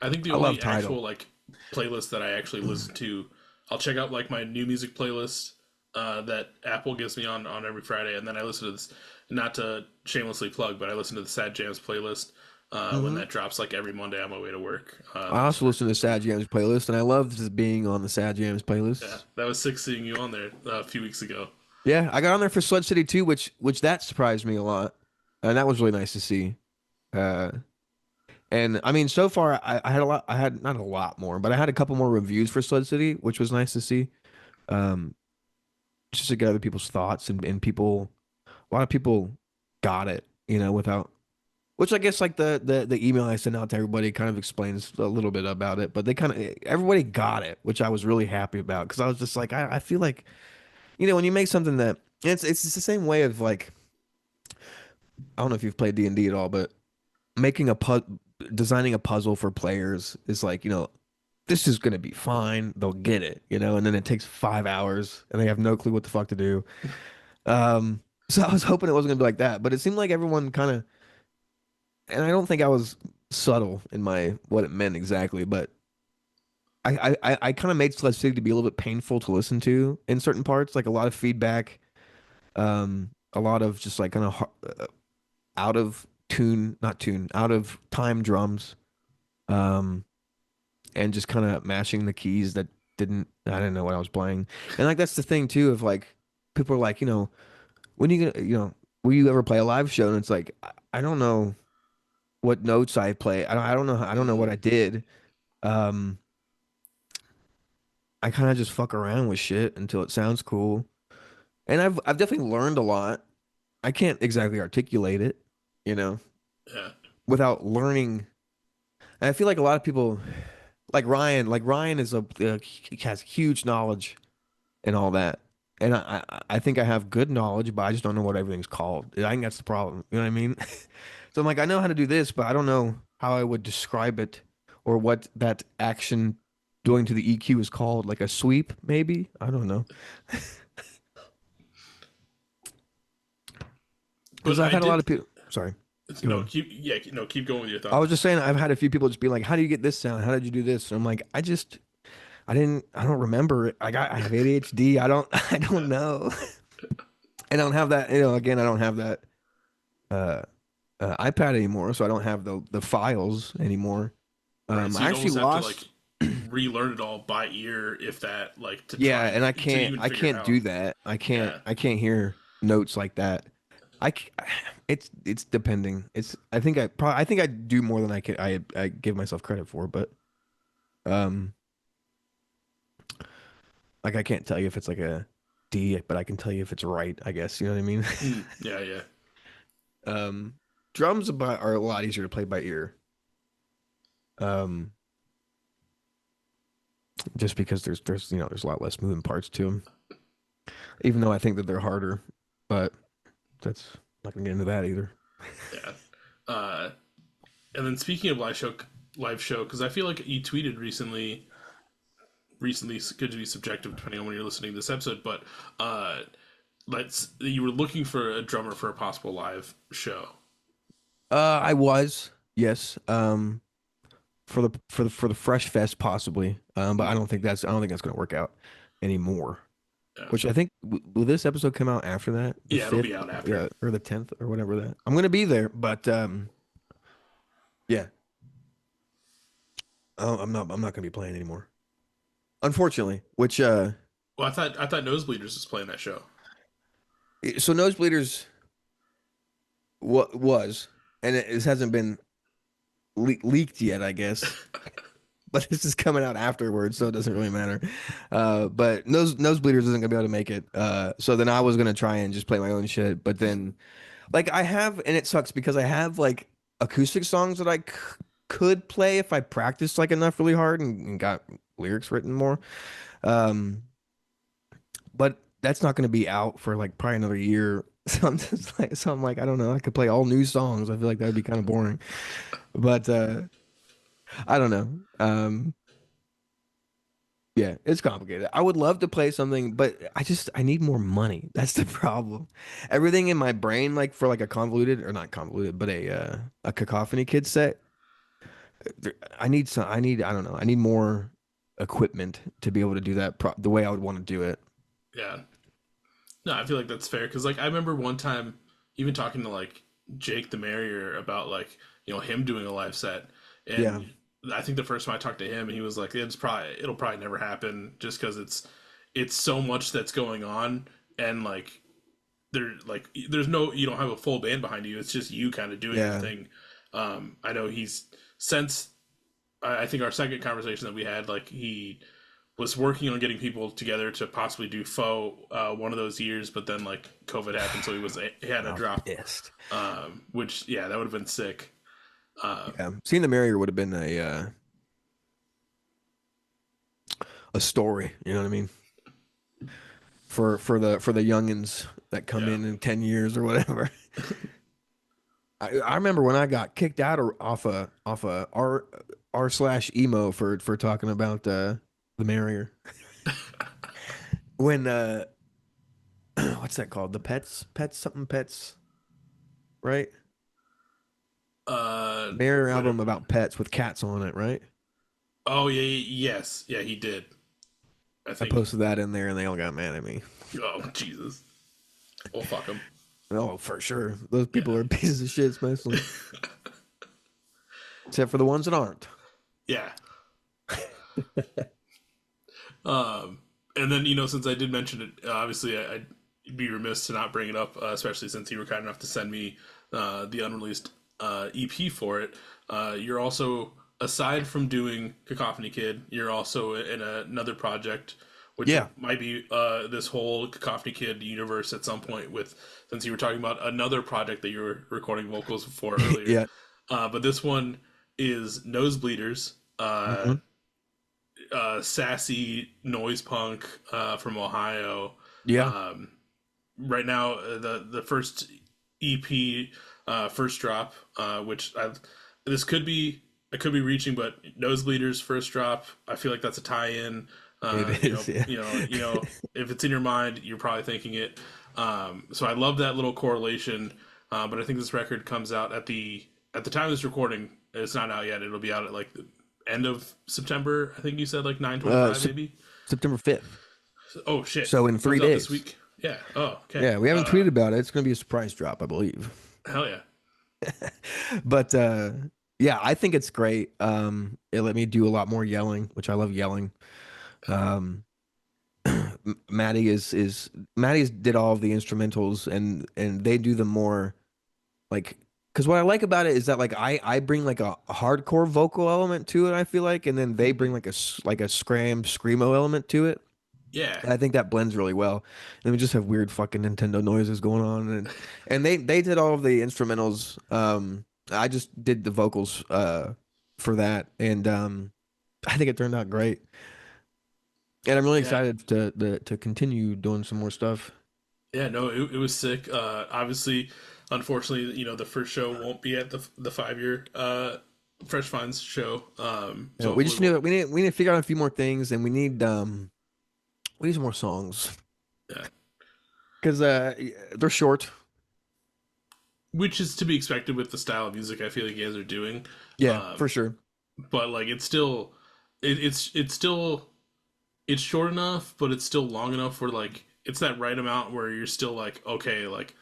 I think the I love only Tidal. actual like playlist that I actually listen to, I'll check out like my new music playlist that Apple gives me on every Friday, and then I listen to this. Not to shamelessly plug, but I listen to the Sad Jams playlist when Hmm. that drops like every Monday on my way to work. I That's also for listen to pretty. Sad Jams playlist, and I love just being on the Sad Jams Yeah, playlist. that was sick seeing you on there a few weeks ago. Yeah, I got on there for Sludge City too, which that surprised me a lot, and that was really nice to see. Uh, and I mean, so far I had a lot. I had not a lot more, but I had a couple more reviews for Sludge City, which was nice to see. Um, just to get other people's thoughts and people, a lot of people got it, without. Which I guess like the email I sent out to everybody kind of explains a little bit about it, but they kind of everybody got it, which I was really happy about because I was just like I feel like when you make something that it's the same way of like I don't know if you've played D&D at all, but making a designing a puzzle for players is like, this is gonna be fine. They'll get it, and then it takes 5 hours and they have no clue what the fuck to do. So I was hoping it wasn't gonna be like that, but it seemed like everyone kind of, and I don't think I was subtle in my what it meant exactly, but I kind of made Celeste City to be a little bit painful to listen to in certain parts, like a lot of feedback, a lot of just like kind of out of tune, not tune, out of time drums, um, and just kind of mashing the keys that I didn't know what I was playing. And like that's the thing too of like people are like, when you gonna, will you ever play a live show? And it's like I don't know what notes I play. I don't know what Mm, I did. Um, I kind of just fuck around with shit until it sounds cool. And I've definitely learned a lot. I can't exactly articulate it, you know, yeah, without learning. And I feel like a lot of people like Ryan is he has huge knowledge and all that. And I think I have good knowledge, but I just don't know what everything's called. I think that's the problem. You know what I mean? So I'm like, I know how to do this, but I don't know how I would describe it or what that action doing to the EQ is called. Like a sweep, maybe? I don't know. Because but I've I had a lot did. of people. Sorry. Go No, ahead. keep yeah, no, keep going with your I thought. was just saying I've had a few people just be like, "How do you get this sound? How did you do this?" And I'm like, I don't remember it. I have ADHD. I don't I don't know. I don't have that, again, I don't have that uh, iPad anymore, so I don't have the files anymore. Right, so I you'd actually almost have to like lost. relearn it all by ear, if that, like to Yeah, try and and to even I figure it can't out. do that. Yeah, I can't hear notes like that. I c- it's depending. I think I do more than I give myself credit for, but um like I can't tell you if it's like a D, but I can tell you if it's right, I guess. You know what I mean? yeah, yeah. Um drums are a lot easier to play by ear. Um just because there's a lot less moving parts to them. Even though I think that they're harder, but that's not gonna get into that either. Yeah. Uh, and then speaking of live show, because I feel like you tweeted recently. Recently, it's good to be subjective depending on when you're listening to this episode, but let's you were looking for a drummer for a possible live show. I was, yes. For the Fresh Fest possibly. But Hmm, I don't think that's gonna work out anymore. yeah, Which I think will this episode come out after that, the yeah, it'll fifth, be out after. yeah, or the 10th or whatever that. I'm gonna be there, but yeah, I'm not gonna be playing anymore. Unfortunately, which Well, I thought Nosebleeders was playing that show. so Nosebleeders was, and it hasn't been leaked yet, I guess. but this is coming out afterwards, so it doesn't really matter. But Nosebleeders isn't gonna be able to make it. So then I was gonna try and just play my own shit, but then like I have, and it sucks because I have like acoustic songs that could play if I practiced like enough really hard and got lyrics written more. Um, but that's not gonna be out for like probably another year. So I'm like, I don't know. I could play all new songs. I feel like that'd be kind of boring. But I don't know. Yeah, it's complicated. I would love to play something, but I need more money. That's the problem. Everything in my brain, like for like a convoluted or not convoluted, but a cacophony kid set. I don't know. I need more equipment to be able to do that the way I would want to do it. Yeah. No, I feel like that's fair because like I remember one time even talking to like Jake the Marrier about like him doing a live set, Yeah, and I think the first time I talked to him, he was like, it'll probably never happen just because it's so much that's going on, and there's no, you don't have a full band behind you. It's just you kind of doing your yeah, thing. I know he's since I think our second conversation that we had, like he was working on getting people together to possibly do faux one of those years, but then like COVID happened, so he had to I'm drop. pissed. Which yeah, that would have been sick. Yeah, seeing the Marrier would have been a story. You know what I mean? For the youngins that come Yeah, in 10 years or whatever. I remember when I got kicked out or off a r slash emo for talking about the Marrier. When what's that called? The pets something pets, right? Marrier whatever. album about pets with cats on it, right? Oh yeah, yes, yeah, he did. I I think. posted that in there and they all got mad at me. Oh Jesus. Well, fuck him. Oh, for sure. Those people Yeah, are pieces of shit, mostly. Except for the ones that aren't. yeah. And then since I did mention it, obviously I'd be remiss to not bring it up, especially since you were kind enough to send me the unreleased EP for it. You're also, aside from doing Cacophony Kid, you're also in another project, which Yeah. might be this whole Cacophony Kid universe at some point. With since you were talking about another project that you were recording vocals for earlier, Yeah. but this one is Nosebleeders. Hmm. Sassy noise punk from Ohio. Yeah. Um, right now, the first EP, first drop, which this could be, I could be reaching, but Nosebleeders first drop. I feel like that's a tie-in. It is. Yeah. If it's in your mind, you're probably thinking it. So I love that little correlation. But I think this record comes out at the time of this recording. It's not out yet. It'll be out at like the end of September. I think you said like 9/25 Sep maybe. September 5th. Oh shit! So in three Comes out this days. week. Yeah. Oh okay. Yeah, we haven't tweeted about it. It's going to be a surprise drop, I believe. Hell yeah. But yeah, I think it's great. It let me do a lot more yelling, which I love yelling. Um, Maddie's did all of the instrumentals and they do the more like because what I like about it is that like I bring like a hardcore vocal element to it, I feel like, and then they bring Mhm. like a screamo element to it. Yeah. And I think that blends really well. And we just have weird fucking Nintendo noises going on, and they did all of the instrumentals. I just did the vocals for that, and I think it turned out great. And I'm really Yeah. excited to continue doing some more stuff. Yeah. No, it was sick. Obviously, unfortunately, the first show won't be at the 5 year Fresh Finds show. Yeah, So we hopefully just need we'll. we need to figure out a few more things, and we need some more songs Yeah. because they're short. Which is to be expected with the style of music I feel like you guys are doing. Yeah, for Um, sure. but like it's still, it's still, it's short enough, but it's still long enough where like it's that right amount where you're still like, okay, like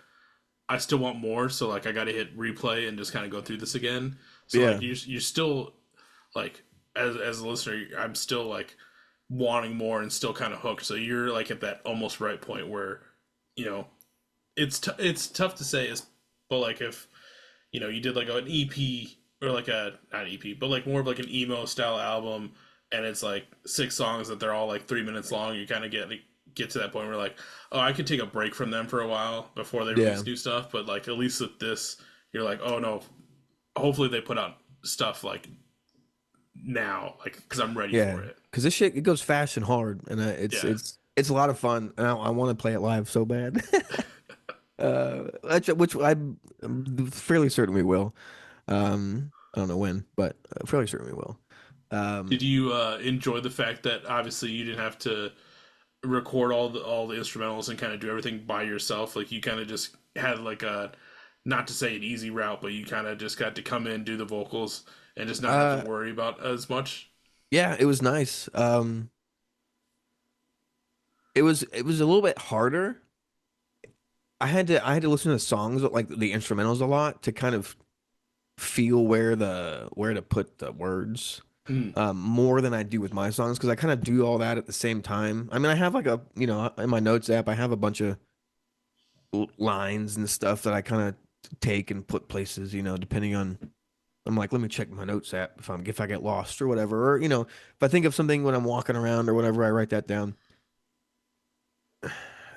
I still want more, so like I got to hit replay and just kind of go through this again. So like Yeah, you're still like, as a listener, I'm still like wanting more and still kind of hooked. So you're like at that almost right point where you know it's tough to say, is but like if you did like an EP or like a not EP, but like more of like an emo style album, and it's like 6 songs that they're all like 3 minutes long. You kind of get to that point where like, oh, I could take a break from them for a while before they Yeah. release new stuff. But like at least with this, you're like, oh no, hopefully they put out stuff like now, like because I'm ready Yeah. for it. Because this shit, it goes fast and hard, and Yeah. it's a lot of fun, and I want to play it live so bad. Which I'm fairly certain we will. I don't know when, but fairly certain we will. Did you enjoy the fact that obviously you didn't have to record all the instrumentals and kind of do everything by yourself? Like you kind of just had like a, not to say an easy route, but you kind of just got to come in, do the vocals, and just not have Uh, to worry about as much. yeah, it was nice. It was a little bit harder. I had to listen to the songs, like the instrumentals, a lot to kind of feel where to put the words. Mm, More than I do with my songs because I kind of do all that at the same time. I mean, I have like in my notes app, I have a bunch of lines and stuff that I kind of take and put places, depending on. I'm like, let me check my notes app if I get lost or whatever, or if I think of something when I'm walking around or whatever, I write that down.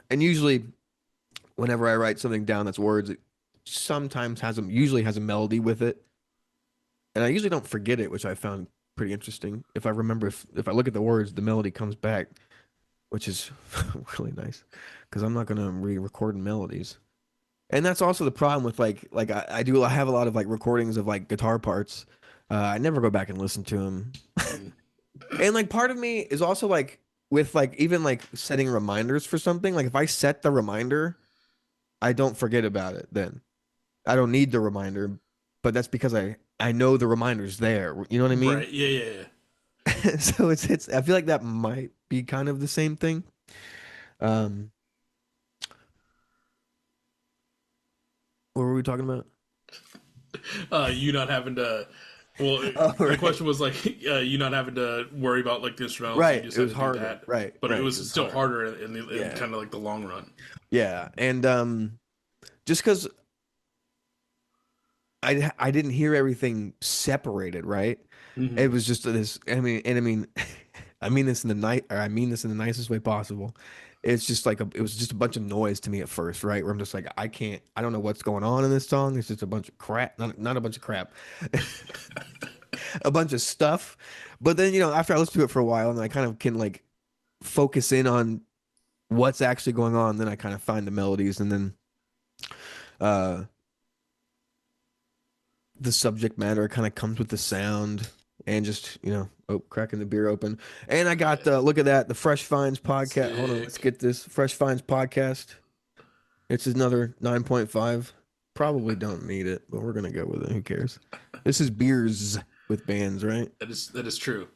And usually, whenever I write something down that's words, it sometimes usually has a melody with it, and I usually don't forget it, which I found pretty interesting. If I remember, if I look at the words, the melody comes back, which is really nice because I'm not gonna re-record melodies. And that's also the problem with I have a lot of like recordings of like guitar parts. I never go back and listen to them. mm. And like part of me is also like with like even like setting reminders for something. Like if I set the reminder, I don't forget about it then. I don't need the reminder, but that's because I know the reminder's there. You know what I mean? Right. Yeah. Yeah. Yeah. So it's I feel like that might be kind of the same thing. Um, what were we talking about? You not having to. Well, Oh, the right. question was like, you not having to worry about like the instrumentals. You Right. just It had was to do harder. that, Right. but it Right. It was was still hard. harder in Yeah. kind of like the long run. Yeah. And just because I didn't hear everything separated, right? It Hmm. was just this. I mean, I mean this in the night, or I mean this in the nicest way possible. It's just like it was just a bunch of noise to me at first, right? Where I'm just like, I don't know what's going on in this song. It's just a bunch of crap, not a bunch of crap, a bunch of stuff. But then, after I listen to it for a while, and I kind of can like focus in on what's actually going on, then I kind of find the melodies, and then uh the subject matter kind of comes with the sound and just cracking the beer open. And I got Yeah. look at that, the Fresh Finds podcast. Hold on, let's Sick. get this Fresh Finds podcast. It's another 9.5. Probably don't need it, but we're gonna go with it. Who cares? This is beers with bands, right? That is true.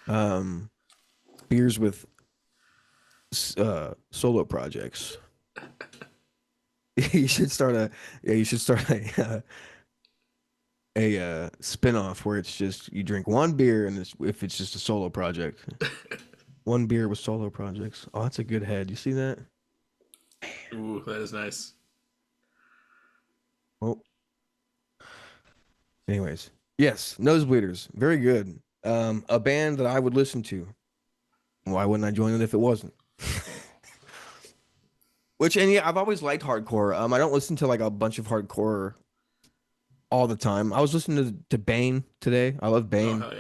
um Beers with solo projects. You should start a yeah, you should start a spin-off where it's just you drink one beer and if it's just a solo project. One beer with solo projects. Oh, that's a good head. You see that? Ooh, that is nice. Well, anyways. Yes, Nosebleeders. Very good. A band that I would listen to. Why wouldn't I join it if it wasn't? And yeah, I've always liked hardcore. I don't listen to like a bunch of hardcore all the time. I was listening to Bane today. I love Oh Bane. hell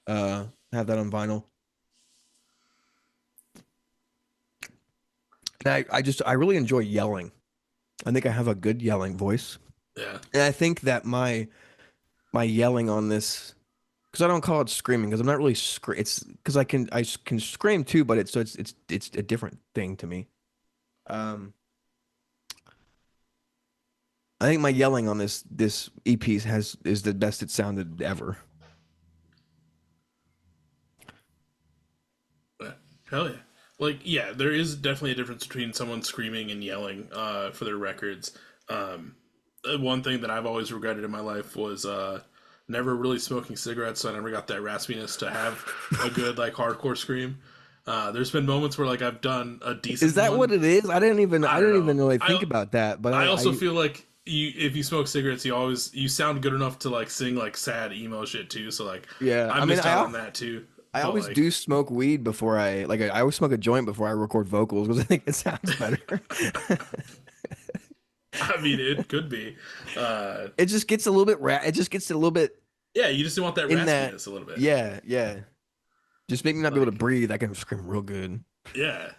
yeah. Have that on vinyl. And I really enjoy yelling. I think I have a good yelling voice. Yeah. And I think that my yelling on this, because I don't call it screaming, because I'm not really it's because I can scream too, but it's a different thing to me. Um, I think my yelling on this EP is the best it sounded ever. Yeah. Hell yeah. Like yeah, there is definitely a difference between someone screaming and yelling for their records. One thing that I've always regretted in my life was never really smoking cigarettes, so I never got that raspiness to have a good like hardcore scream. There's been moments where like I've done a Is decent that what one. it is? I didn't even I I don't didn't know. even really think I about that, but I also I feel like if you smoke cigarettes, you sound good enough to like sing like sad emo shit too. So like Yeah, I I mean, missed out on that too. I But always do like smoke weed before I always smoke a joint before I record vocals because I think it sounds better. I mean, it could be. Uh, It just gets a little bit it just gets a little bit yeah, you just want that in that. raspiness a little bit. Yeah, yeah. Just make me not be able to Like breathe. I can scream real good. yeah.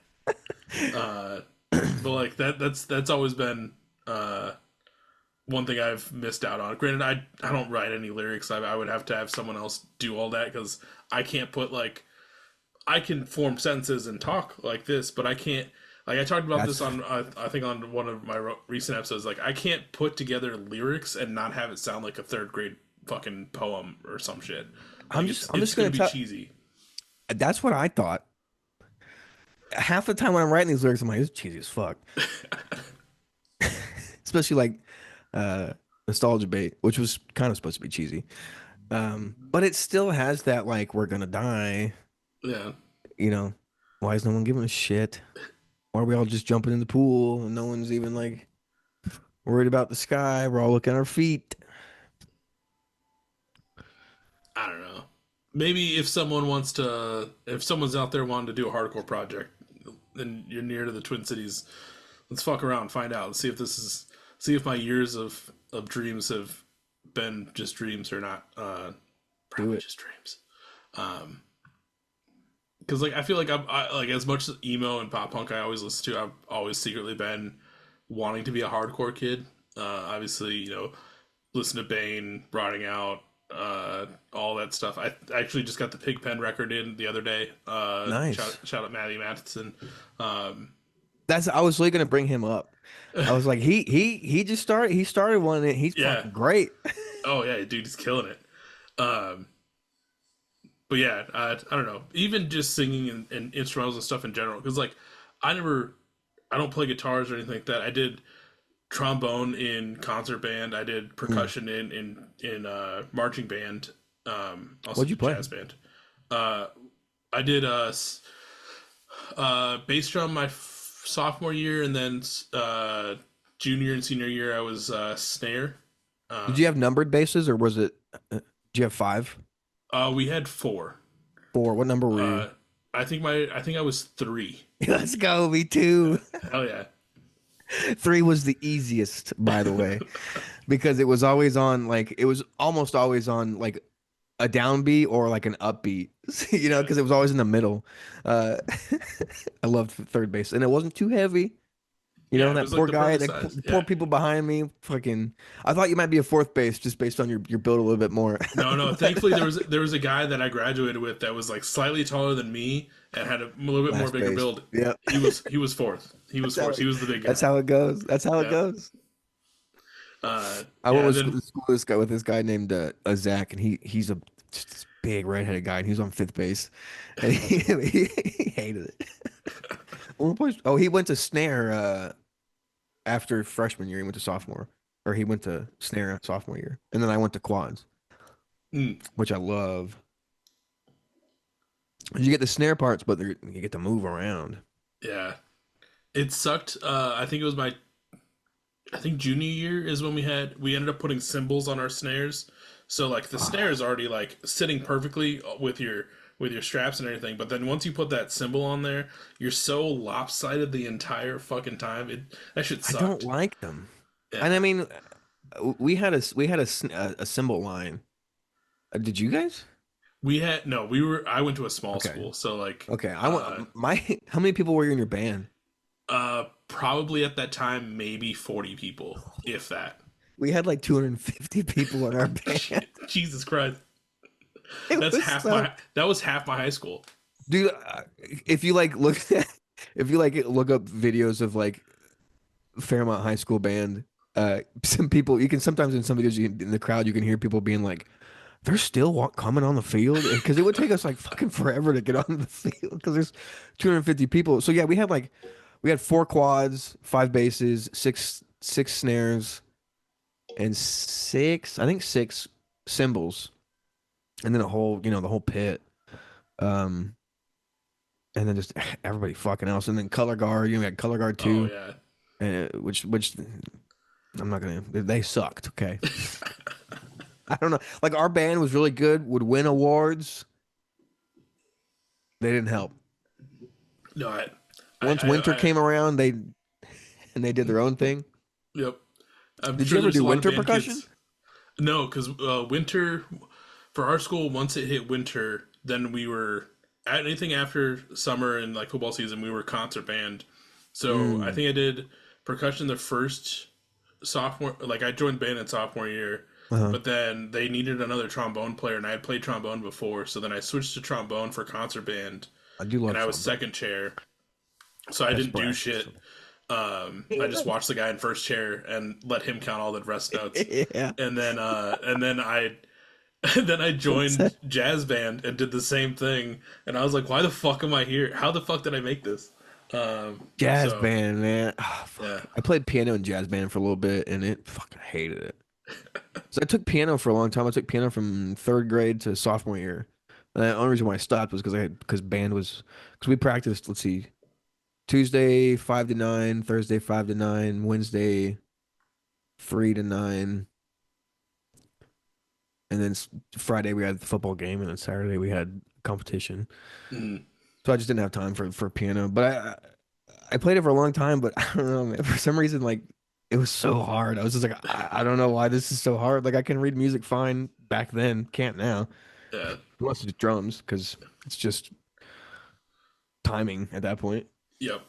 Uh, but like that's always been uh one thing I've missed out on. Granted, I don't write any lyrics. I would have to have someone else do all that because I can't put like I can form sentences and talk like this, but I can't. Like I talked about this That's on I think on one of my recent episodes. Like I can't put together lyrics and not have it sound like a third grade fucking poem or some shit. Like I'm it's just gonna gonna be tell. cheesy. That's what I thought. Half the time when I'm writing these lyrics, I'm like, this is cheesy as fuck. Especially like uh nostalgia bait, which was kind of supposed to be cheesy. But it still has that like we're gonna die, Yeah, you know. Why is no one giving a shit? Why are we all just jumping in the pool and no one's even like worried about the sky? We're all looking at our feet. I don't know. Maybe if someone's out there wanting to do a hardcore project, and you're near to the Twin Cities, let's fuck around, find out, see if my years of dreams have been just dreams or not. Do Probably it. just dreams. Um, because like I feel like like as much as emo and pop punk I always listen to, I've always secretly been wanting to be a hardcore kid. Obviously, listen to Bane, Rotting Out, all that stuff. I actually just got the Pigpen record in the other day. Nice. Shout out Matty Matheson. Um, That's I was really gonna bring him up. I was like, he started one and he's yeah. fucking great. Oh yeah, dude, he's killing it. Um, but yeah, I don't know. Even just singing and instrumentals and stuff in general, because like I never, I don't play guitars or anything like that. I did trombone in concert band. I did Mm. percussion in marching band. Also What'd you did play? jazz band. Uh, I did bass drum my sophomore year, and then junior and senior year I was snare. Did you Um, have numbered bases or was it? Did you have five, we had four. four? What number were you? Uh, I think I was three. Let's go, me too. Hell yeah. Three was the easiest, by the way, because it was always on like it was almost always on like a downbeat or like an upbeat, Yeah. because it was always in the middle. Uh, I loved third base, and it wasn't too heavy. Yeah, it That was like poor the guy, perfect the size. poor Yeah. people behind me. Fucking, I thought you might be a fourth base just based on your build a little bit more. No, no. Thankfully, there was a guy that I graduated with that was like slightly taller than me and had a little bit more Last bigger base. build. Yeah, He was fourth. He was that's how fourth. He was the big that's guy. how it goes. That's how it Yeah. goes. I went Yeah. with Then school with this guy named Zach, and he's a just this big redheaded guy, and he was on fifth base, and he hated it. Oh, he went to snare after freshman year. He went to sophomore, or he went to snare sophomore year, and then I went to quads, mm, which I love. You get the snare parts, but you get to move around. yeah, it sucked. I think junior year is when we ended up putting cymbals on our snares. So like the snare Ah, is already like sitting perfectly with your straps and everything, but then once you put that cymbal on there, you're so lopsided the entire fucking time. That shit I don't sucked. like them, and Yeah. I mean, we had a cymbal line. Did you guys? We had no, we were I went to a small Okay. school, so like Okay, I want my. How many people were you in your band? probably at that time maybe 40 people, if that. We had like 250 people in our band. Jesus Christ. It was so, That was half my high school. dude. If you like look, if you like look up videos of like Fairmont High School band, some people you can sometimes in some videos in the crowd you can hear people being like, "They're still coming on the field," because it would take us like fucking forever to get on the field because there's 250 people. So yeah, we had four quads, five basses, six snares, and I think six cymbals, and then a whole, the whole pit. Um, and then just everybody fucking else, and then color guard. We had color guard Oh too, yeah. which I'm not gonna. They sucked. Okay. I don't know. Like our band was really good, would win awards. They didn't help. No, Once winter I came around, they did their own thing. yep. I'm Did sure you ever there's do a lot of winter band percussion? kids. No, because winter for our school, once it hit winter, then we were anything after summer and like football season, we were concert band. So I Mm. think I did percussion the first sophomore, like I joined band in sophomore year, Uh-huh. but then they needed another trombone player, and I had played trombone before, so then I switched to trombone for concert band, I do and love I was trombone. second chair, so I Best didn't do brass shit. instrument. I just watched the guy in first chair and let him count all the rest notes, Yeah. and then I then I joined jazz band and did the same thing, and I was like, why the fuck am I here? How the fuck did I make this? Jazz So band, man. Oh, yeah, fuck. I played piano in jazz band for a little bit, and it fucking hated it. So I took piano for a long time. I took piano from third grade to sophomore year. And the only reason why I stopped was because band was because we practiced. Let's see, Tuesday 5 to 9, Thursday 5 to 9, Wednesday 3 to 9, and then Friday we had the football game, and then Saturday we had competition. mm, So I just didn't have time for piano. But I played it for a long time. But I don't know, man. For some reason, like it was so hard. I was just like, I don't know why this is so hard. Like I can read music fine back then, can't now. yeah, Unless it's drums, because it's just timing at that point. yep.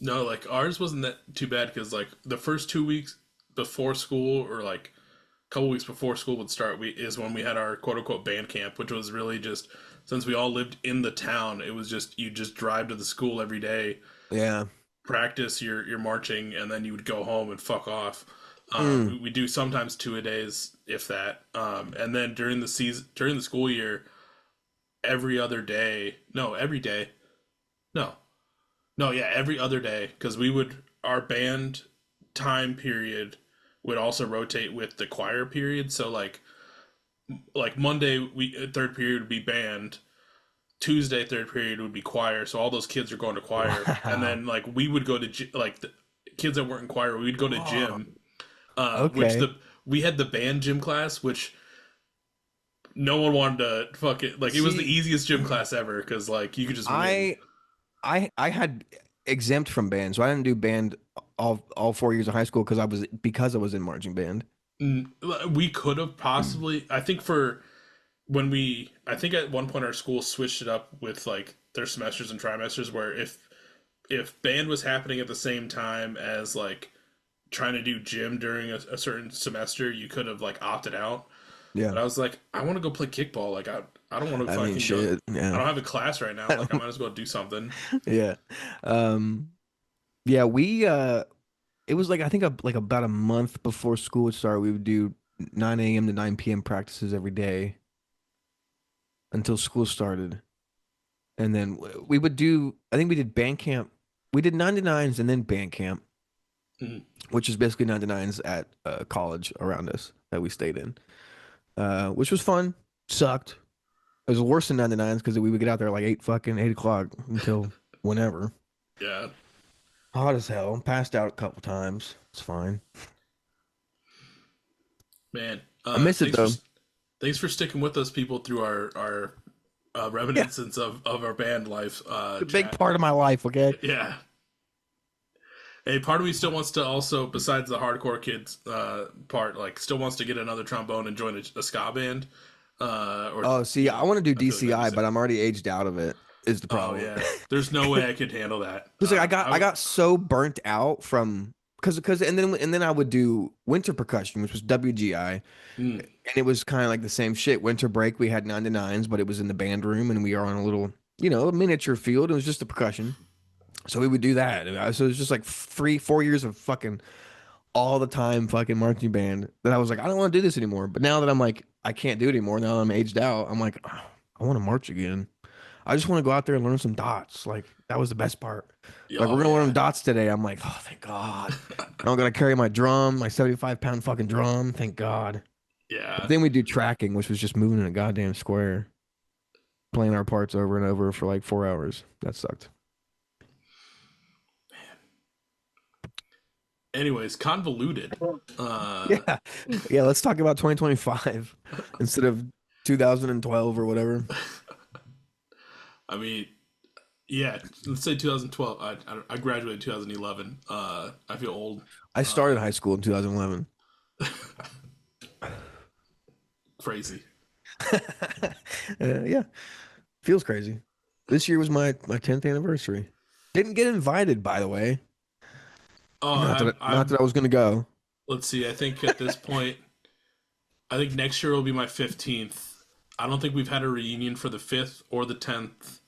No, like ours wasn't that too bad because like the first 2 weeks before school or like a couple weeks before school would start, we is when we had our quote unquote band camp, which was really just since we all lived in the town, it was just you just drive to the school every day, Yeah. practice your marching, and then you would go home and fuck off. Mm. We do sometimes 2 a days, if that. And then during the school year, every other day, no, every day, no, no, yeah, every other day, because we would our band time period would also rotate with the choir period. So like Monday, we third period would be band. Tuesday third period would be choir. So all those kids are going to choir, and Wow. then like we would go to like the kids that weren't in choir, we'd go to Oh, gym. Which okay. the we had the band gym class, which no one wanted to fuck it. Like it was the See, easiest gym class ever because like you could just win. I I had exempt from band, so I didn't do band all 4 years of high school because I was in marching band. We could have possibly. I think for when I think at one point our school switched it up with like their semesters and trimesters, where if band was happening at the same time as like trying to do gym during a certain semester, you could have like opted out. Yeah. But I was like, I want to go play kickball. Like I don't want to I mean, fucking go. shit. I Yeah. don't have a class right now. I Like I don't, might as well do something. yeah. Um, yeah, we it was like I think like about a month before school would start, we would do 9 a.m. to 9 p.m. practices every day until school started. And then we would do, I think we did band camp. We did 9 to 9s and then band camp, Mhm. which is basically 9 to 9s at college around us that we stayed in, which was fun. Sucked. It was worse than 9 to 9s because we would get out there like 8 o'clock until whenever. Yeah, Hot as hell. Passed out a couple times. It's fine. man. I miss it though. Thanks for sticking with us, people, through our Yeah, reminiscence of our band life. it's a big Chat. part of my life. Okay. Yeah. Hey, part of me still wants to also, besides the hardcore kids part, like still wants to get another trombone and join a ska band. Or Oh, see, you I know, want to do I feel like that'd be DCI, but sick. I'm already aged out of it. Is the Oh problem? yeah, there's no way I could handle that. Because like I got so burnt out from because and then I would do winter percussion, which was WGI, mm, and it was kind of like the same shit. Winter break, we had 9 to 9s, but it was in the band room, and we are on a little a miniature field. It was just a percussion, so we would do that. So it was just like 3 4 years of fucking all the time fucking marching band that I was like, I don't want to do this anymore. But now that I'm like, I can't do it anymore. Now that I'm aged out, I'm like, "Oh, I want to march again. I just want to go out there and learn some dots. Like that was the best part. Like we're oh gonna learn yeah, dots today. I'm like, oh thank God. I don't gotta carry my drum, my 75 pound fucking drum. Thank God. But yeah. then we do tracking, which was just moving in a goddamn square, playing our parts over and over for like 4 hours. That sucked. Anyways, convoluted. Uh, Yeah. Yeah, let's talk about 2025 instead of 2012 or whatever. I mean, yeah, let's say 2012. I graduated 2011. I feel old. I Uh, started high school in 2011. crazy. Yeah, feels crazy. This year was my 10th anniversary. Didn't get invited, by the way. Oh, Not that I was gonna go. let's see. I think at this point, I think next year will be my 15th. I don't think we've had a reunion for the 5th or the 10th.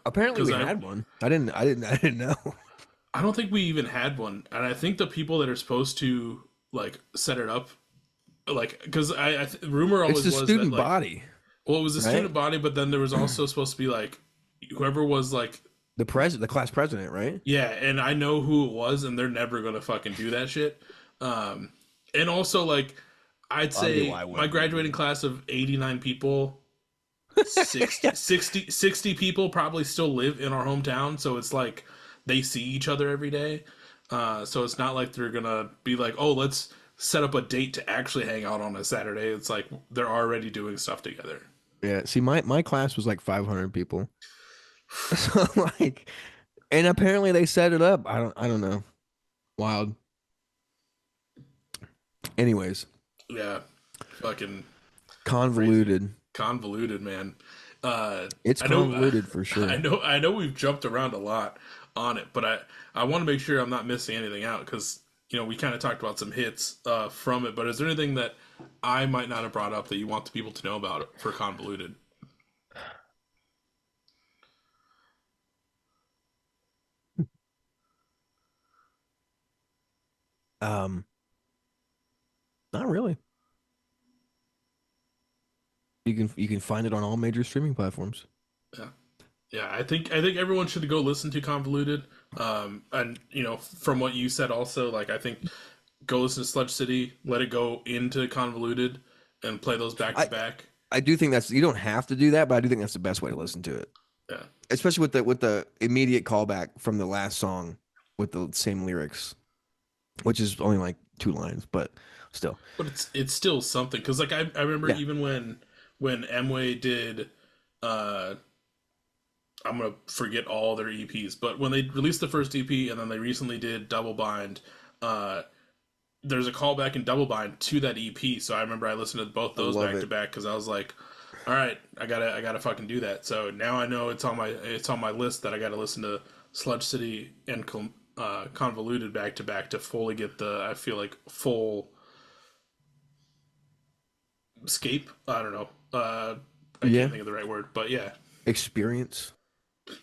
Apparently Because we had one. I didn't know. I don't think we even had one, and I think the people that are supposed to like set it up, like, because rumor It's always the was that student like, body, well, it was a right? student body, but then there was also supposed to be like whoever was like, The class president, right? yeah, and I know who it was, and they're never gonna fucking do that shit. Um, and also like, I'd I say my wouldn't graduating either. class of 89 people, 60, Yeah. 60 people probably still live in our hometown, so it's like they see each other every day. So it's not like they're gonna be like, oh, let's set up a date to actually hang out on a Saturday. It's like they're already doing stuff together. Yeah. See, my class was like 500 people. So like, and apparently they set it up. I don't know. Wild. Anyways, Yeah, fucking crazy, convoluted. convoluted, man. Uh, It's I know, convoluted for sure. I know we've jumped around a lot on it, but I want to make sure I'm not missing anything out because we kind of talked about some hits from it. But is there anything that I might not have brought up that you want the people to know about it for convoluted? Um, Not really. You can find it on all major streaming platforms. Yeah. Yeah, I think everyone should go listen to Convoluted. And from what you said, also like I think go listen to Sludge City, let it go into Convoluted, and play those back to I back. I do think that's you don't have to do that, but I do think that's the best way to listen to it. Yeah, Especially with the immediate callback from the last song with the same lyrics, which is only like two lines, but still. but it's still something because like I remember Yeah. even when Emway did, uh, I'm gonna forget all their EPs, but when they released the first EP and then they recently did Double Bind, uh, there's a callback in Double Bind to that EP. So I remember I listened to both I those love back to it. back because I was like, all right, I gotta fucking do that. So now I know it's on my list that I gotta listen to Sludge City and Convoluted back to fully get the I feel like full escape. I don't know. I can't Yeah. think of the right word, but yeah. Experience.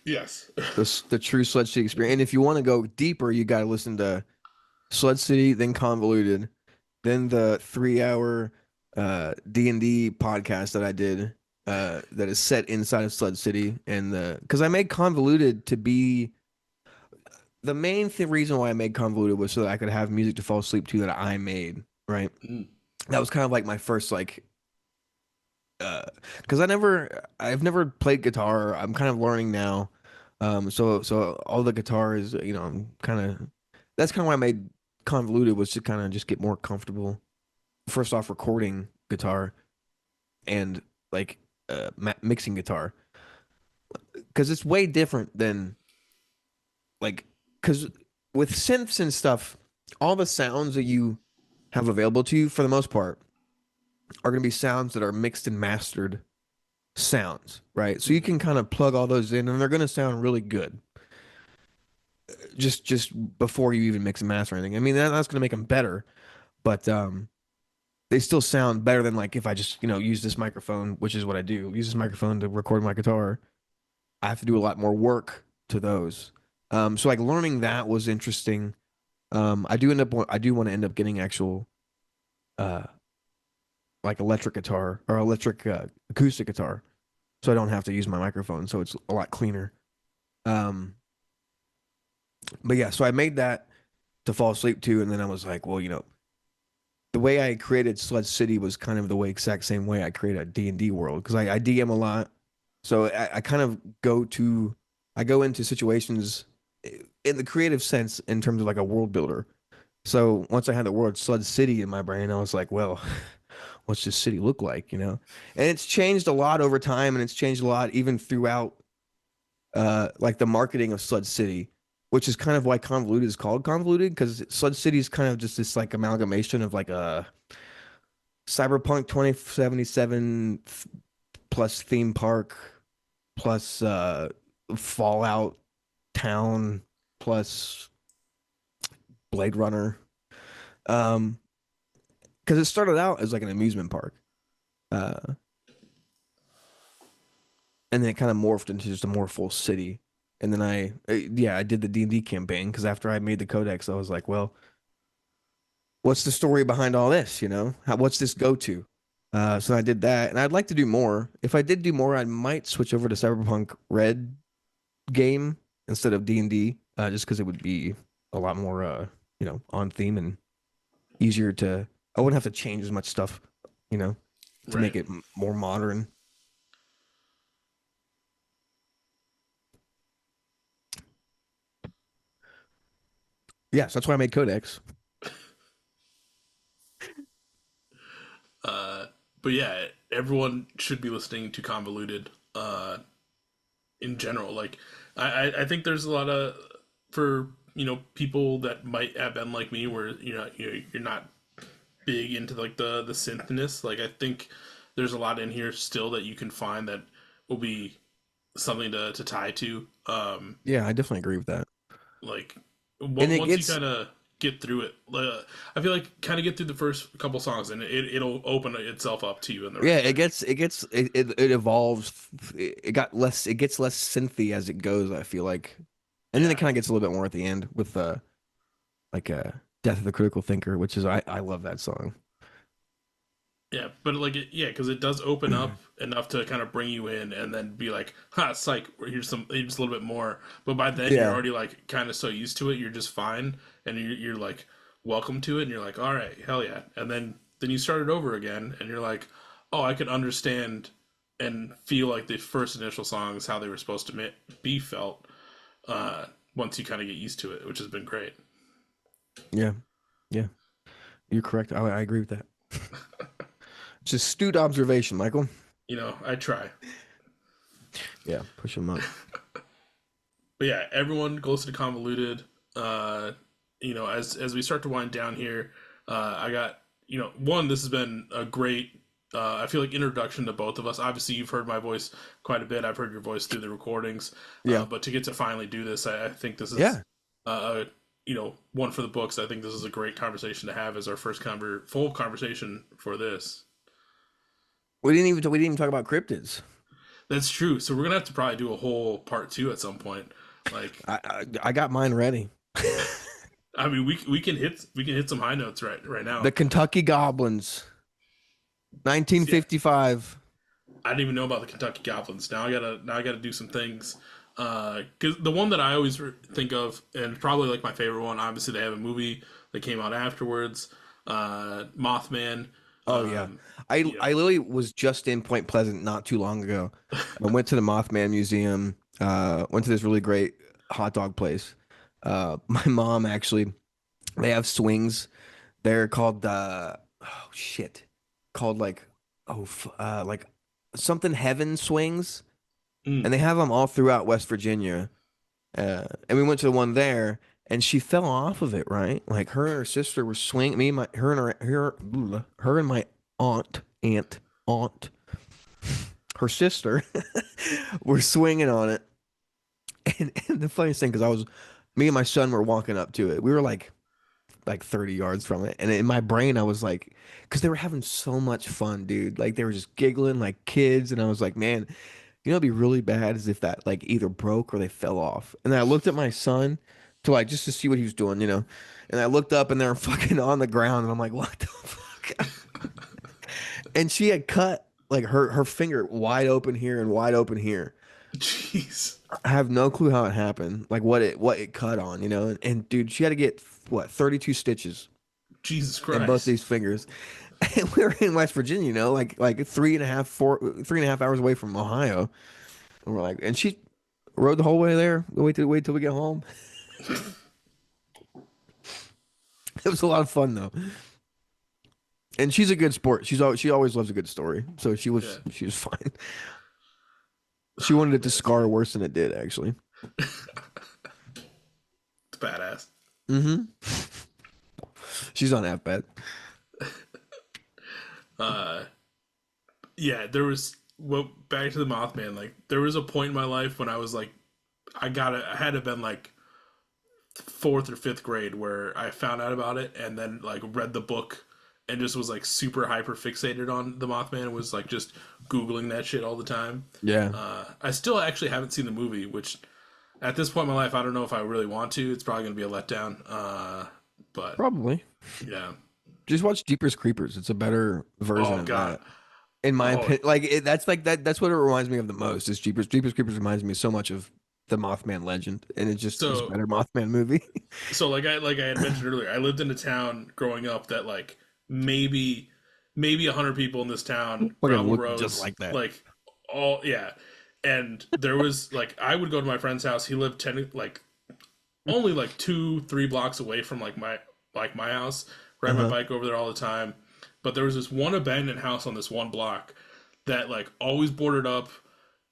Yes. The true Sludge City experience. And if you want to go deeper, you got to listen to Sludge City, then Convoluted, then the 3 hour D&D podcast that I did that is set inside of Sludge City. And the because I made Convoluted to be the main reason why I made Convoluted was so that I could have music to fall asleep to that I made, right? Mm. That was kind of like my first like uh because I've never played guitar. I'm kind of learning now. So all the guitar is, I'm kind of that's kind of why I made Convoluted was to kind of just get more comfortable. First off, recording guitar and like mixing guitar because it's way different than like because with synths and stuff, all the sounds that you have available to you for the most part are going to be sounds that are mixed and mastered sounds, right? So you Mm-hmm. can kind of plug all those in and they're going to sound really good just before you even mix and master anything. I mean, that's going to make them better, but they still sound better than like if I just, use this microphone, which is what I do. Use this microphone to record my guitar. I have to do a lot more work to those. So like learning that was interesting. I do want to end up getting actual uh like electric guitar or electric acoustic guitar so I don't have to use my microphone so it's a lot cleaner. Um but yeah, so I made that to fall asleep to and then I was like, well, the way I created Sludge City was kind of the way exact same way I create a D&D world because I DM a lot. So I kind of I go into situations in the creative sense in terms of like a world builder. So once I had the word Slud City in my brain, I was like, well, what's this city look like, you know? And it's changed a lot over time, and it's changed a lot even throughout like the marketing of Slud City, which is kind of why Convoluted is called Convoluted, because Slud City is kind of just this like amalgamation of like a Cyberpunk 2077 plus theme park plus Fallout town plus Blade Runner. Um, because it started out as like an amusement park. Uh, and then it kind of morphed into just a more full city. And then yeah, I did the D&D campaign because after I made the codex, I was like, well, what's the story behind all this? You know, what's this go to? So I did that, and I'd like to do more. If I did do more, I might switch over to Cyberpunk Red game instead of D&D, just because it would be a lot more, on theme and easier to. I wouldn't have to change as much stuff, you know, to make Right. it more modern. Yes, that's why I made Codex. Uh, but yeah, everyone should be listening to Convoluted. In general, like I think there's a lot of for people that might have been like me, where you're not big into like the synthness. Like I think there's a lot in here still that you can find that will be something to tie to. Yeah, I definitely agree with that. Like And it once you gets kind of get through it, I feel like kind of get through the first couple songs, and it'll open itself up to you in the yeah, right way. it evolves. It gets less synthy as it goes, I feel like. And then it Yeah. kind of gets a little bit more at the end with like Death of the Critical Thinker, which is I love that song. Yeah, but like yeah, because it does open up enough to kind of bring you in, and then be like, "Ha, psych! Here's a little bit more." But by then, you're Yeah. already like kind of so used to it, you're just fine, and you're like welcome to it, and you're like, "All right, hell yeah!" And then you start it over again, and you're like, "Oh, I can understand and feel like the first initial songs how they were supposed to be felt." Once you kind of get used to it, which has been great. Yeah. Yeah. You're correct. I agree with that. It's a astute observation, Michael. I try. Yeah, push him up. But yeah, everyone goes to Convoluted. Uh, as we start to wind down here, I got one. This has been a great. I feel like introduction to both of us. Obviously, you've heard my voice quite a bit. I've heard your voice through the recordings. Yeah. But to get to finally do this, I think this is Yeah. one for the books. I think this is a great conversation to have as our first full conversation for this. We didn't even talk about cryptids. That's true. So we're gonna have to probably do a whole part two at some point. Like, I got mine ready. I mean, we can hit some high notes right The now. Kentucky Goblins, Yeah, 1955. I didn't even know about the Kentucky Goblins. Now I gotta do some things. Because the one that I always think of, and probably like my favorite one, obviously they have a movie that came out afterwards. Mothman. Oh yeah. Um, I you know, I literally was just in Point Pleasant not too long ago. I went to the Mothman Museum, went to this really great hot dog place. My mom actually they have swings. They're called oh shit. Called like like something heaven swings. And mm, they have them all throughout West Virginia. And we went to the one there, and she fell off of it, right? Like her and her sister were swinging. Me and my her and her and my aunt, her sister, were swinging on it. And the funniest thing, because me and my son were walking up to it. We were like 30 yards from it, and in my brain, I was like, because they were having so much fun, dude. Like they were just giggling like kids, and I was like, man, it'd be really bad is if that like either broke or they fell off. And then I looked at my son to like just to see what he was doing, And I looked up and they were fucking on the ground and I'm like, what the fuck? And she had cut like her finger wide open here and wide open here. jeez, I have no clue how it happened, like what it cut on, And dude, she had to get what 32 stitches Jesus in both Christ, these fingers. And we were in West Virginia, like 3.5 hours away from Ohio. And we're like, and she rode the whole way there. Wait till we get home. It was a lot of fun though, and she's a good sport. She always loves a good story, so Yeah. she was fine. She wanted it to Man, that's scar funny. worse than it did, actually. It's badass. Mm-hmm. She's on half bad. Uh, yeah, there was well back to the Mothman. Like there was a point in my life when I was like, I had to been like fourth or fifth grade where I found out about it and then like read the book and just was like super hyper fixated on the Mothman. Was like just googling that shit all the time. Yeah, I still actually haven't seen the movie, which at this point in my life I don't know if I really want to. It's probably gonna be a letdown. But probably. yeah. Just watch Jeepers Creepers. It's a better version Oh of god. that, in my Oh, opinion. That's like that. That's what it reminds me of the most. Is Jeepers. Jeepers Creepers reminds me so much of the Mothman legend, and it's a so better Mothman movie. like I had mentioned earlier, I lived in a town growing up that like maybe 100 people in this town, Fucking gravel look just roads, like that. like all yeah. And there was like I would go to my friend's house. He lived like only like 2-3 blocks away from my house. Uh Ride my huh. bike over there all the time. But there was this one abandoned house on this one block that like always boarded up,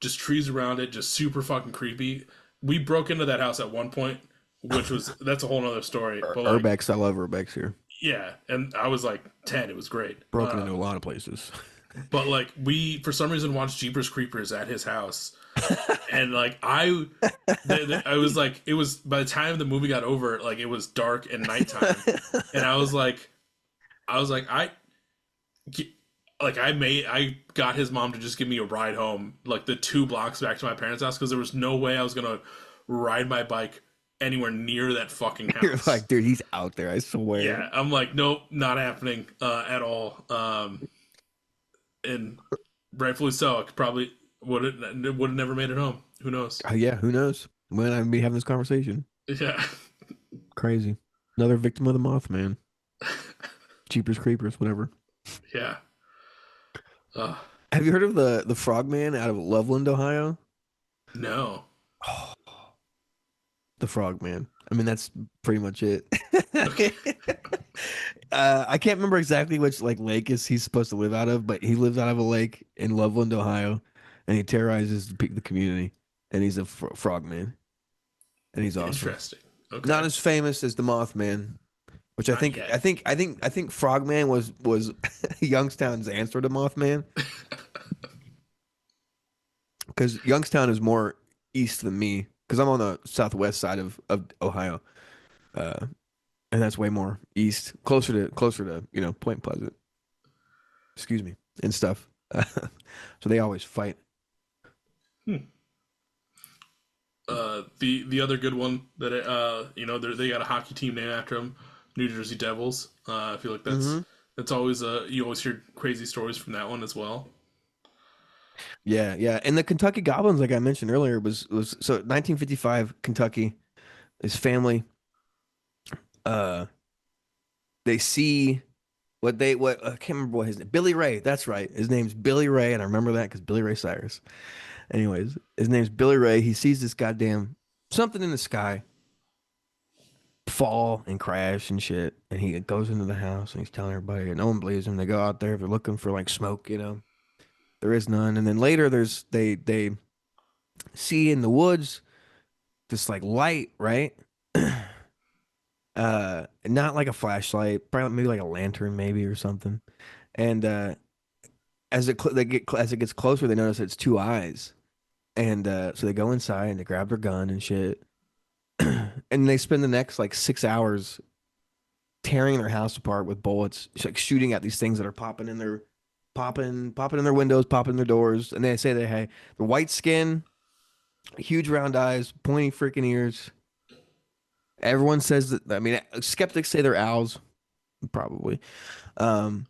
just trees around it, just super fucking creepy. We broke into that house at one point, which was that's a whole nother story. But like, Urbex, I love Urbex here. yeah, and I was like 10. It was great. Broken into a lot of places. But like we for some reason watched Jeepers Creepers at his house, and like I was like it was by the time the movie got over, like it was dark and nighttime, and I was like I got his mom to just give me a ride home, like the 2 blocks back to my parents' house, because there was no way I was gonna ride my bike anywhere near that fucking You're house. like, dude, he's out there. I swear. Yeah, I'm like, nope, not happening at all. And rightfully so. I could probably would have never made it home. Who knows? Yeah, who knows? When I'd be having this conversation. Yeah, Crazy. Another victim of the Mothman. Jeepers Creepers, whatever. yeah. Uh, Have you heard of the Frogman out of Loveland, Ohio? no. Oh, the Frogman. I mean, that's pretty much it. Okay. I can't remember exactly which like lake is he's supposed to live out of, but he lives out of a lake in Loveland, Ohio, and he terrorizes the community. And he's a frogman, and he's awesome. Interesting. Not Okay. as famous as the Mothman, which Not yet. I think Frogman was Youngstown's answer to Mothman, because Youngstown is more east than me, because I'm on the southwest side of Ohio, uh, and that's way more east, closer to Point Pleasant, excuse me, and stuff. So they always fight. Hmm. The other good one that they got a hockey team named after him, New Jersey Devils. I feel like Hmm. that's always you always hear crazy stories from that one as well. Yeah, yeah, and the Kentucky Goblins, like I mentioned earlier, was so 1955 Kentucky. His family, uh, they see what I can't remember what his name. Billy Ray. That's right. His name's Billy Ray, and I remember that because Billy Ray Cyrus. Anyways, his name's Billy Ray. He sees this goddamn something in the sky fall and crash and shit, and he goes into the house and he's telling everybody, and no one believes him. They go out there, they're looking for like smoke, there is none. And then later, they see in the woods this like light, right? Not like a flashlight, probably maybe like a lantern, maybe or something. And as it gets closer, they notice it's two eyes, and so they go inside and they grab their gun and shit, and they spend the next like 6 hours tearing their house apart with bullets, like shooting at these things that are popping in their windows, popping in their doors, and they say they hey, the white skin, huge round eyes, pointy freaking ears. Everyone says that. I mean, skeptics say they're owls, probably. Um,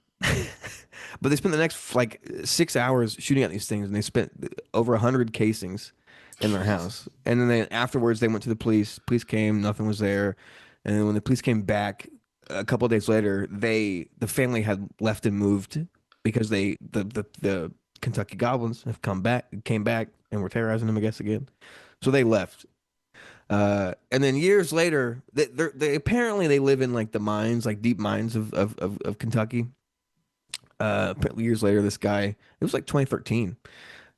but they spent the next like 6 hours shooting at these things, and they spent over 100 casings in their house. And then afterwards, they went to the police. Police came, nothing was there. And then when the police came back a couple of days later, the family had left and moved because the Kentucky Goblins have came back, and were terrorizing them, I guess, again. So they left. And then years later, they apparently they live in like the mines, like deep mines of Kentucky. Apparently years later, this guy, it was like 2013,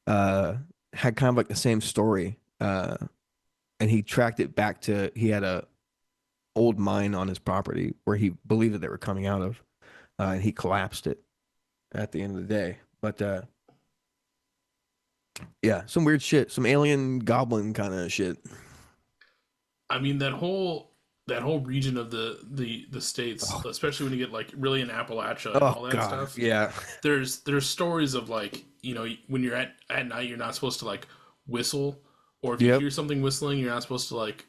uh, had kind of like the same story. And he tracked it back to he had a old mine on his property where he believed that they were coming out of, and he collapsed it at the end of the day. But yeah, some weird shit, some alien goblin kind of shit. I mean that whole region of the states, Oh, especially when you get like really in Appalachia and oh all that God, stuff. yeah. There's stories of like when you're at night you're not supposed to like whistle, or if you Yep. hear something whistling you're not supposed to like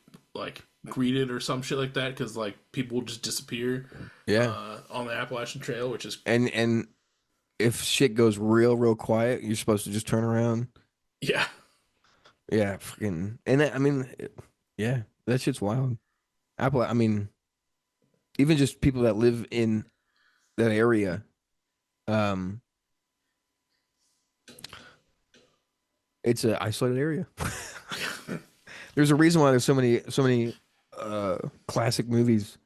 greet it or some shit like that because like people will just disappear Yeah. on the Appalachian Trail, which is And if shit goes real quiet, you're supposed to just turn around. yeah. Yeah, freaking. And I mean, yeah, that shit's wild. Apple, I mean, even just people that live in that area, um, it's a isolated area. There's a reason why there's so many classic movies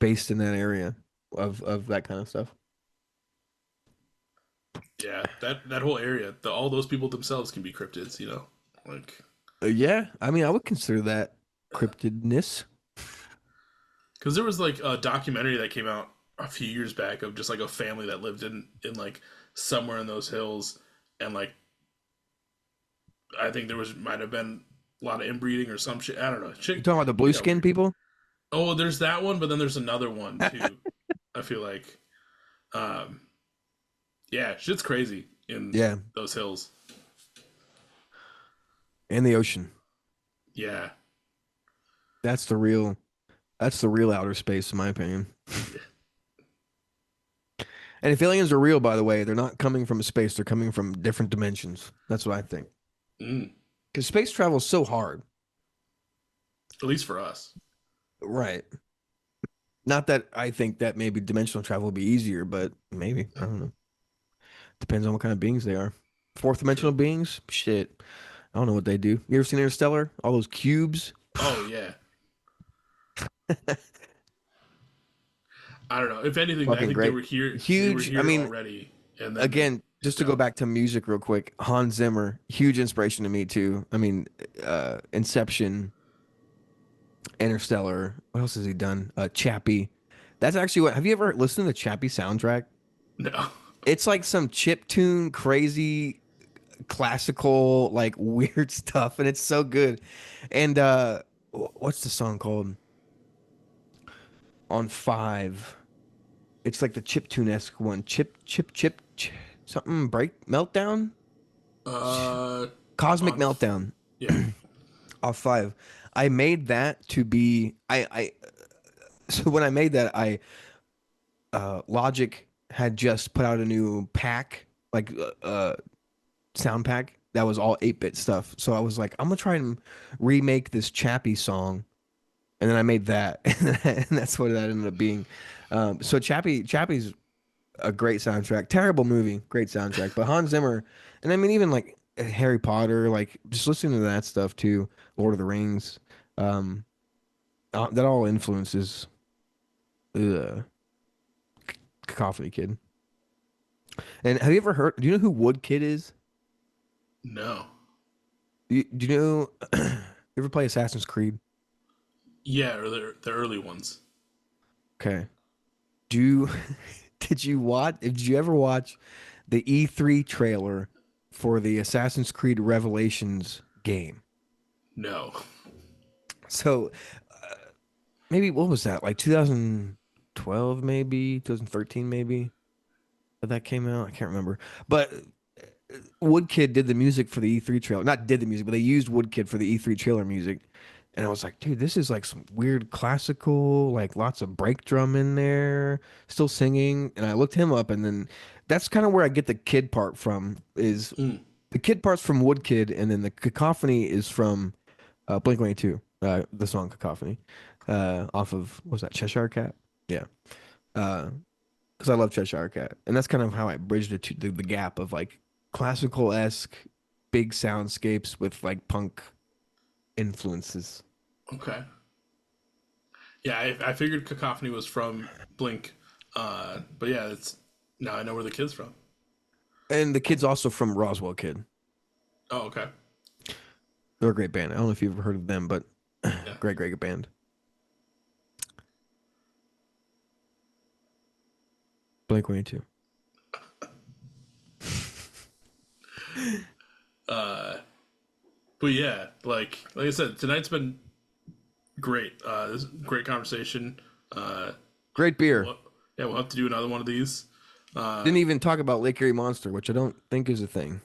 based in that area of that kind of stuff. Yeah, that whole area, all those people themselves can be cryptids, like Yeah, I mean, I would consider that cryptidness. because there was like a documentary that came out a few years back of just like a family that lived in like somewhere in those hills, and like I think there was might have been a lot of inbreeding or some shit. I don't know. You Shit, talking about the blue it got skin weird. people? Oh, there's that one, but then there's another one too. I feel like, um, yeah, shit's crazy in Yeah, those hills. and the ocean. Yeah, That's the real. That's the real outer space, in my opinion. And if aliens are real, by the way, they're not coming from space. They're coming from different dimensions. That's what I think. mm, Because space travel is so hard. at least for us. Right. Not that I think that maybe dimensional travel would be easier, but maybe. I don't know. Depends on what kind of beings they are. Fourth dimensional True. beings? Shit. I don't know what they do. You ever seen Interstellar? All those cubes? Oh yeah. I don't know. If anything, I Fucking think they great. were here. They were Huge. I here mean, already, and then they again, just dipped to go out. back to music real quick, Hans Zimmer, huge inspiration to me too. I mean, Inception, Interstellar. What else has he done? Chappie. That's actually what. Have you ever listened to the Chappie soundtrack? No. It's like some chip tune, crazy, classical, like weird stuff, and it's so good. And what's the song called? On Five. It's like the chip tune esque one. Something break meltdown. Uh, Cosmic on Meltdown yeah. off Five. I made that to be I so when I made that I Logic had just put out a new pack like sound pack that was all 8-bit stuff. So I was like, I'm gonna try and remake this Chappie song, and then I made that, and that's what that ended up being. So Chappie's a great soundtrack. Terrible movie, great soundtrack. But Hans Zimmer, and I mean even like Harry Potter, like just listening to that stuff too. Lord of the Rings, um, that all influences uh, Cacophony Kid. And have you ever heard? Do you know who Wood Kid is? No. Do you know? You ever play Assassin's Creed? Yeah, or the early ones. Okay. Do you, did you watch? Did you ever watch the E3 trailer for the Assassin's Creed Revelations game? No. So maybe what was that? Like 2012, maybe 2013, maybe that came out. I can't remember. But Woodkid did the music for the E3 trailer. Not did the music, but they used Woodkid for the E3 trailer music. And I was like, dude, this is like some weird classical, like lots of break drum in there, still singing. And I looked him up, and then that's kind of where I get the kid part from. Is Mm. the kid part's from Woodkid, and then the cacophony is from Blink-182, the song Cacophony, off of what was that Cheshire Cat? Yeah, because I love Cheshire Cat, and that's kind of how I bridged it to the gap of like classical esque big soundscapes with like punk influences. Okay. Yeah, I figured Cacophony was from Blink, but yeah, it's now I know where the kid's from. And the kid's also from Roswell Kid. Oh, okay. They're a great band. I don't know if you've ever heard of them, but Yeah. great, great band. Blink 182. Uh, but yeah, like I said, tonight's been great. This is a great conversation. Uh, Great beer. we'll, yeah, we'll have to do another one of these. Didn't even talk about Lake Erie Monster, which I don't think is a thing.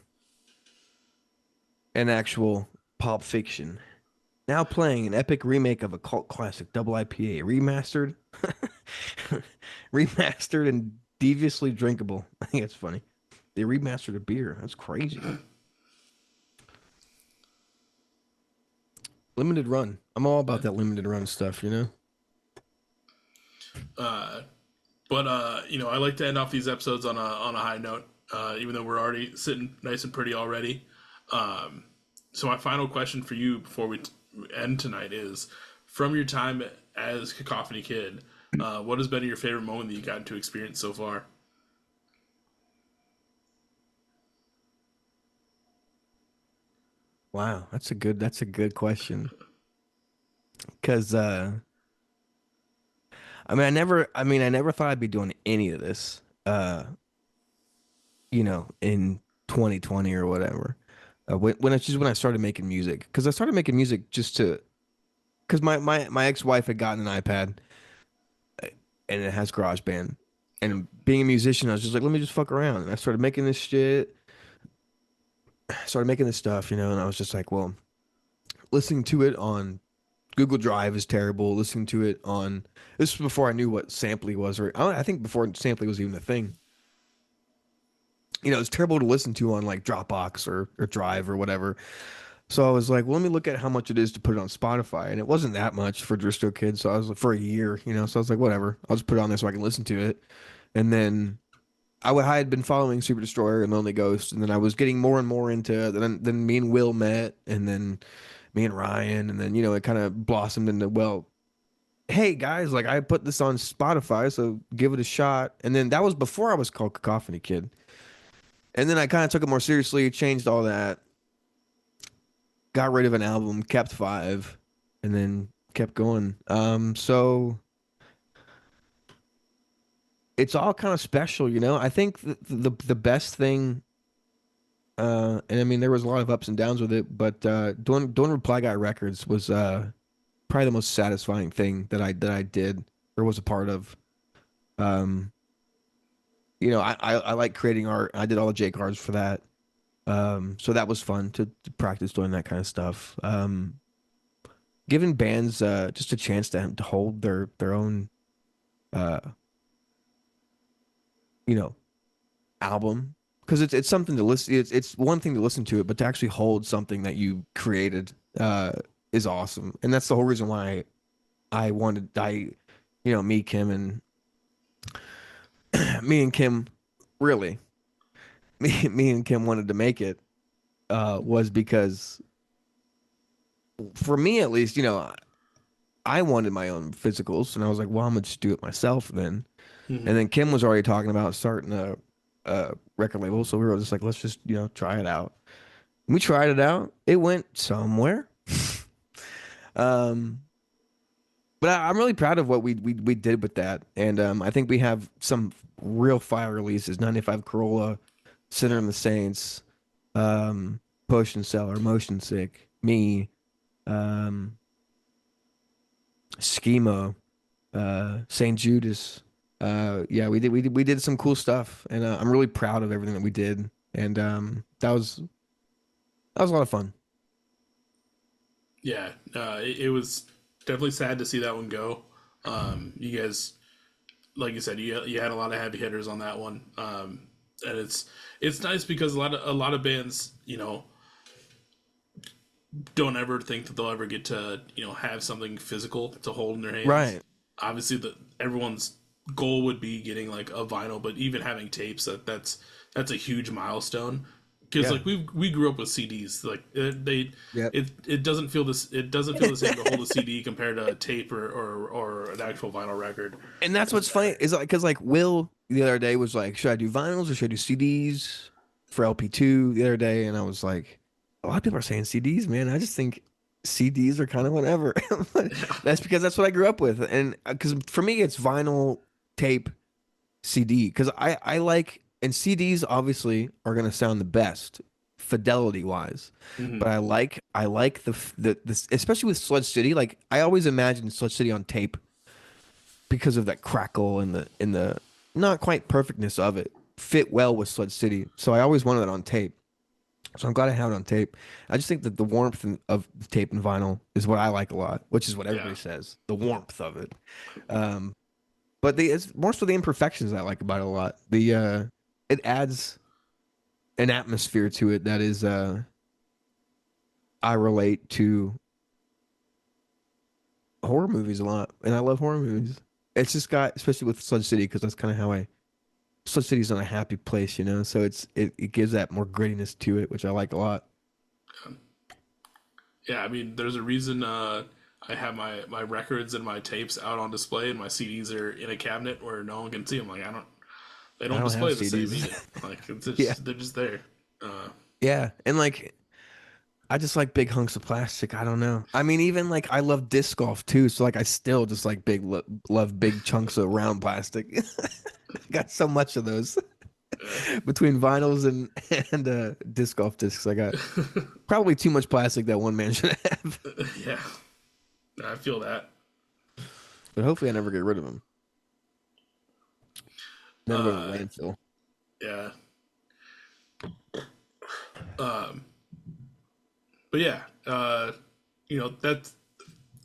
An actual pulp fiction. Now playing an epic remake of a cult classic, double IPA, remastered, remastered and deviously drinkable. I think it's funny. They remastered a beer. That's crazy. Limited run. I'm all about that limited run stuff, you know? Uh, but I like to end off these episodes on a high note, even though we're already sitting nice and pretty already. Um, so my final question for you before we end tonight is, from your time as Cacophony Kid, what has been your favorite moment that you gotten to experience so far? Wow, that's a good question. Cause I never thought I'd be doing any of this in 2020 or whatever. When I started making music. Cause I started making music cause my ex-wife had gotten an iPad and it has GarageBand. Yep. And being a musician, I was just like, let me just fuck around. And I started making this shit, started making this stuff, and I was just like, well, listening to it on Google Drive is terrible. Listening to it on this was before I knew what sampling was, or I think before sampling was even a thing. It's terrible to listen to on like Dropbox or Drive or whatever. So I was like, well, let me look at how much it is to put it on Spotify, and it wasn't that much for Dristo Kids. So I was like, for a year, so I was like, whatever, I'll just put it on there so I can listen to it. And then I had been following Super Destroyer and Lonely Ghost, and then I was getting more and more into. Then me and Will met, and then me and Ryan, and then it kind of blossomed into, well, hey guys, like I put this on Spotify, so give it a shot. And then that was before I was called Cacophony Kid. And then I kind of took it more seriously, changed all that, got rid of an album, kept five, and then kept going. So it's all kind of special, I think the best thing, and I mean there was a lot of ups and downs with it, but doing Reply Guy Records was probably the most satisfying thing that I did or was a part of. Um, I like creating art. I did all the J cards for that. So that was fun to practice doing that kind of stuff. Giving bands just a chance to hold their own uh, you know, album, because it's something to listen. It's one thing to listen to it, but to actually hold something that you created is awesome. And that's the whole reason why I wanted me, Kim, and me and Kim really me and Kim wanted to make it was because for me at least, I wanted my own physicals, and I was like, well, I'm gonna just do it myself then. And Hmm. then Kim was already talking about starting a record label, so we were just like, let's just try it out. And we tried it out. It went somewhere. Um, but I'm really proud of what we did with that, and I think we have some real fire releases. 95 Corolla, Center Yeah. and the Saints, um, Push and Seller, Motion Sick, me, um, Schema, St. Judas. We did some cool stuff, and I'm really proud of everything that we did. And that was a lot of fun. Yeah. It was definitely sad to see that one go. You guys, like you said, you had a lot of heavy hitters on that one. And it's nice because a lot of bands, don't ever think that they'll ever get to have something physical to hold in their hands. Right. Obviously, everyone's goal would be getting like a vinyl, but even having tapes, that's a huge milestone. because Yeah. like we grew up with CDs. Like Yeah. it doesn't feel this it doesn't feel the same to hold a CD compared to a tape or an actual vinyl record. And that's what's funny is like because like Will the other day was like, should I do vinyls or should I do CDs for LP2 the other day? And I was like, a lot of people are saying CDs, man. I just think CDs are kind of whatever. But that's because that's what I grew up with, and because for me it's vinyl, tape, CD. Because I like and CDs obviously are gonna sound the best fidelity wise, but Hmm. I like the especially with Sludge City. Like I always imagined Sludge City on tape because of that crackle and the not quite perfectness of it fit well with Sludge City. So I always wanted it on tape. So I'm glad I have it on tape. I just think that the warmth of the tape and vinyl is what I like a lot, which is what Yeah. everybody says. The warmth of it. Um, but it's more so the imperfections I like about it a lot. It adds an atmosphere to it that is I relate to horror movies a lot, and I love horror movies. It's just got especially with Sludge City because that's kind of how I Sludge City's on a happy place, you know. So it gives that more grittiness to it, which I like a lot. Yeah, I mean, there's a reason I have my records and my tapes out on display, and my CDs are in a cabinet where no one can see them. Like they I don't don't have display the same CDs. either. Like Yeah, they're just there. Uh, yeah, and like I just like big hunks of plastic. I don't know. I mean, even like I love disc golf too. So like I still just like love big chunks of round plastic. Got so much of those between vinyls and disc golf discs. I got probably too much plastic that one man should have. yeah, I feel that. But hopefully I never get rid of them. Never go to the Uh, landfill. yeah. Um, but yeah, that's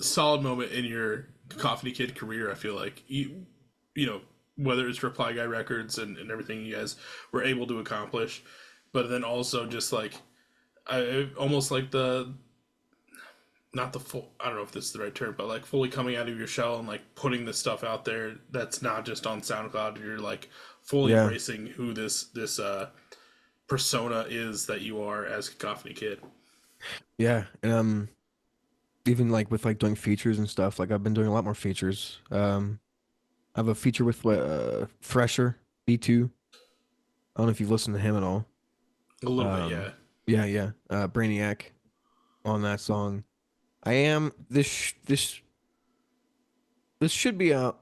a solid moment in your Cacophony Kid career. I feel like you know, whether it's Reply Guy Records and everything you guys were able to accomplish, but then also just like almost like the not the full I don't know if this is the right term, but like fully coming out of your shell and like putting this stuff out there that's not just on SoundCloud. You're like fully Yeah, embracing who this persona is that you are as Cacophony Kid. yeah, and even like with like doing features and stuff. Like I've been doing a lot more features. I have a feature with Fresher B2. I don't know if you've listened to him at all. A little bit, Um, yeah. yeah, yeah. Brainiac on that song. I am this should be out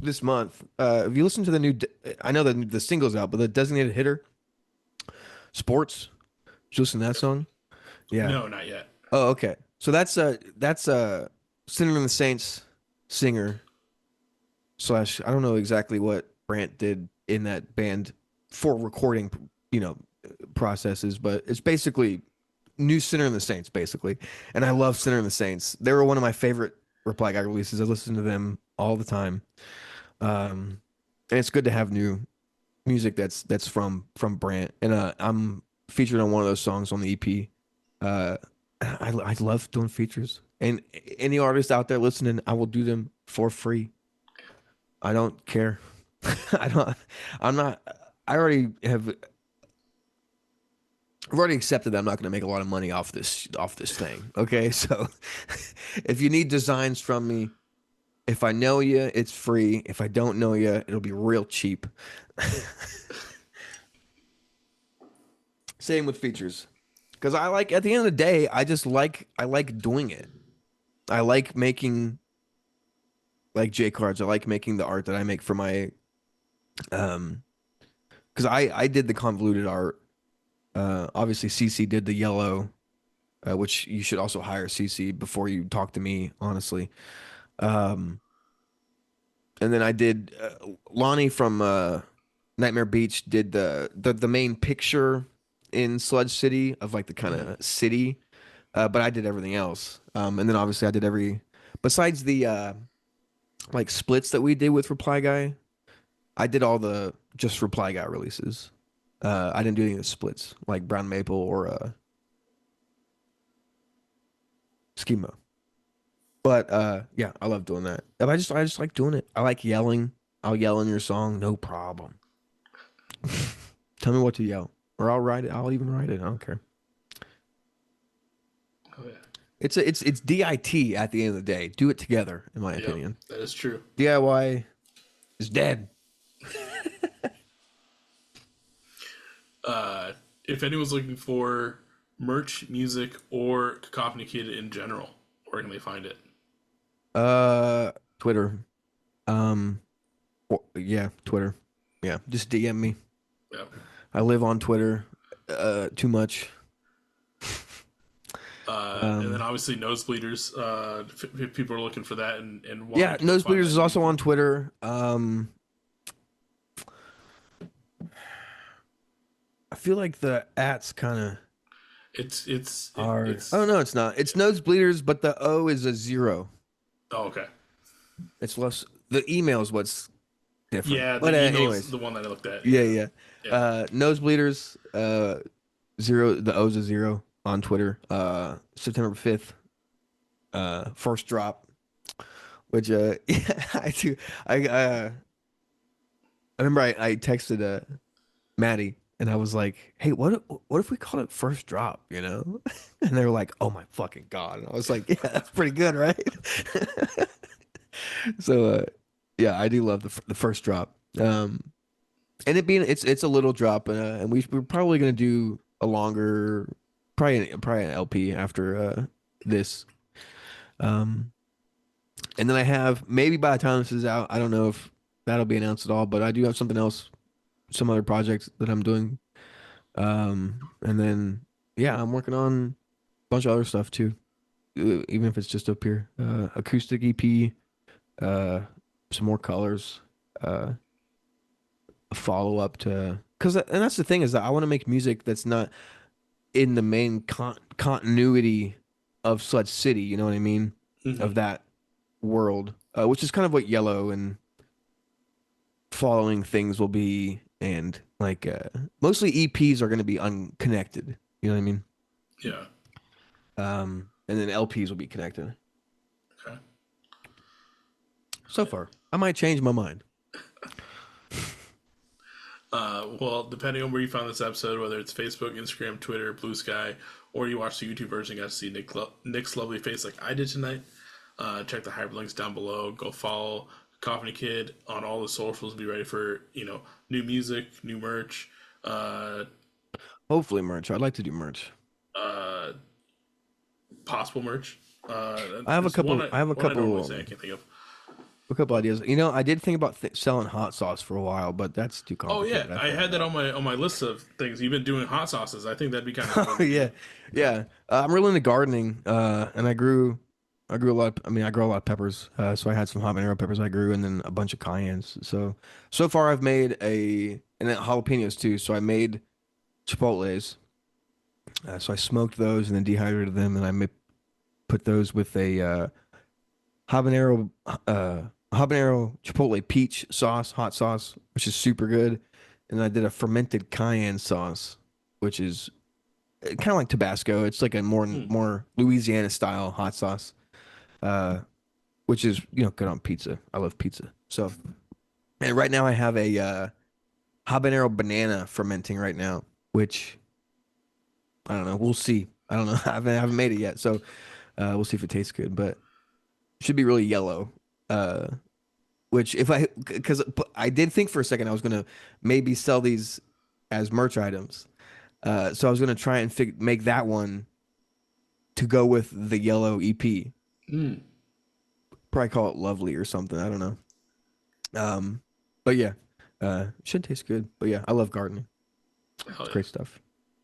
this month. If you listen to the I know the single's out, but the Designated Hitter Sports. Did you listen to that song? Yeah. No, not yet. Oh, okay. So that's Sinner and the Saints singer slash I don't know exactly what Brant did in that band for recording, you know, processes, but it's basically new Sinner and the Saints, basically. And I love Sinner and the Saints. They were one of my favorite Reply Guy releases. I listen to them all the time. And it's good to have new music that's from Brant. And I'm featured on one of those songs on the EP. I love doing features. And any artist out there listening, I will do them for free. I don't care. I don't. I'm not. I already have. I've already accepted that I'm not going to make a lot of money off this thing. Okay, so if you need designs from me, if I know you, it's free. If I don't know you, it'll be real cheap. Same with features, because I like at the end of the day, I like doing it. I like making like J cards. I like making the art that I make for my um because I did the convoluted art. Obviously CC did the yellow, which you should also hire CC before you talk to me, honestly. Um, and then I did Lonnie from Nightmare Beach did the main picture in Sludge City of like the kind Hmm. of city, but I did everything else. And then obviously I did every besides the like splits that we did with Reply Guy. I did all the just Reply Guy releases. I didn't do any of the splits like Brown Maple or Schema. But yeah, I love doing that. And I just like doing it. I like yelling. I'll yell in your song, no problem. Tell me what to yell. or I'll write it. I'll even write it. I don't care. Oh yeah. It's DIT at the end of the day. Do it together, in my Yep, opinion. that is true. DIY is dead. Uh, if anyone's looking for merch, music, or Cacophony Kid in general, where can they find it? Twitter. Um, yeah, Twitter. Yeah, just DM me. Yeah. I live on Twitter. Too much. And then Um, obviously Nosebleeders. If people are looking for that and wanting yeah, to go find Nosebleeders that is also music. on Twitter. I feel like the at's kind of hard. Oh it's no, it's not. It's Nosebleeders, but the O is a zero. oh okay. It's less. The email is what's different. Yeah, the But email's anyways, the one that I looked at. yeah, Yeah, yeah. yeah. Nosebleeders, zero. The O's a zero on Twitter. September 5th, first drop. Which yeah, I do. I remember I texted Maddie and I was like, "Hey, what if we called it first drop?" You know? And they were like, "Oh my fucking god!" And I was like, "Yeah, that's pretty good, right?" So yeah, I do love the first drop. And it being it's a little drop, and we're probably gonna do a longer, probably an LP after this. Um, and then I have maybe by the time this is out, I don't know if that'll be announced at all, but I do have something else, some other projects that I'm doing. And then yeah, I'm working on a bunch of other stuff too, even if it's just up here. Acoustic EP, uh, some more colors, a follow up to because and that's the thing is that I want to make music that's not in the main continuity of such city. You know what I mean? Hmm. Of that world, which is kind of what Yellow and following things will be, and like mostly EPs are going to be unconnected. You know what I mean? Yeah. And then LPs will be connected. Okay. So far, I might change my mind. Well, depending on where you found this episode, whether it's Facebook, Instagram, Twitter, Blue Sky, or you watch the YouTube version, you got to see Nick's lovely face like I did tonight. Check the hyperlinks down below. Go follow Cacophony Kid on all the socials. Be ready for new music, new merch, uh, Hopefully, merch. I'd like to do merch. uh, possible merch. I have a There's one couple. I I have a one I normally couple. say I can't think of. A couple ideas. You know, I did think about selling hot sauce for a while, but that's too Oh yeah, complicated. I I think. had that on my list of things. You've been doing hot sauces. I think that'd be kind of cool Oh to do. yeah, Yeah. yeah. I'm really into gardening, and I grew a lot. I mean, I grow a lot of peppers. So I had some habanero peppers I grew, and then a bunch of cayennes. So far I've made and then jalapenos too. So I made chipotles. So I smoked those and then dehydrated them, and put those with a habanero uh habanero chipotle peach sauce, hot sauce, which is super good. And I did a fermented cayenne sauce, which is kind of like Tabasco. It's like a Hmm. more Louisiana style hot sauce, uh, which is good on pizza. I love pizza. So, and right now I have a habanero banana fermenting right now, which I don't know. We'll see. I don't know. I haven't made it yet, so we'll see if it tastes good. But it should be really yellow. Uh, which if I because I did think for a second I was gonna maybe sell these as merch items. So I was gonna try and make that one to go with the yellow EP. Mm. Probably call it Lovely or something. I don't know. But yeah, should taste good. But yeah, I love gardening. Hell It's yeah. great stuff.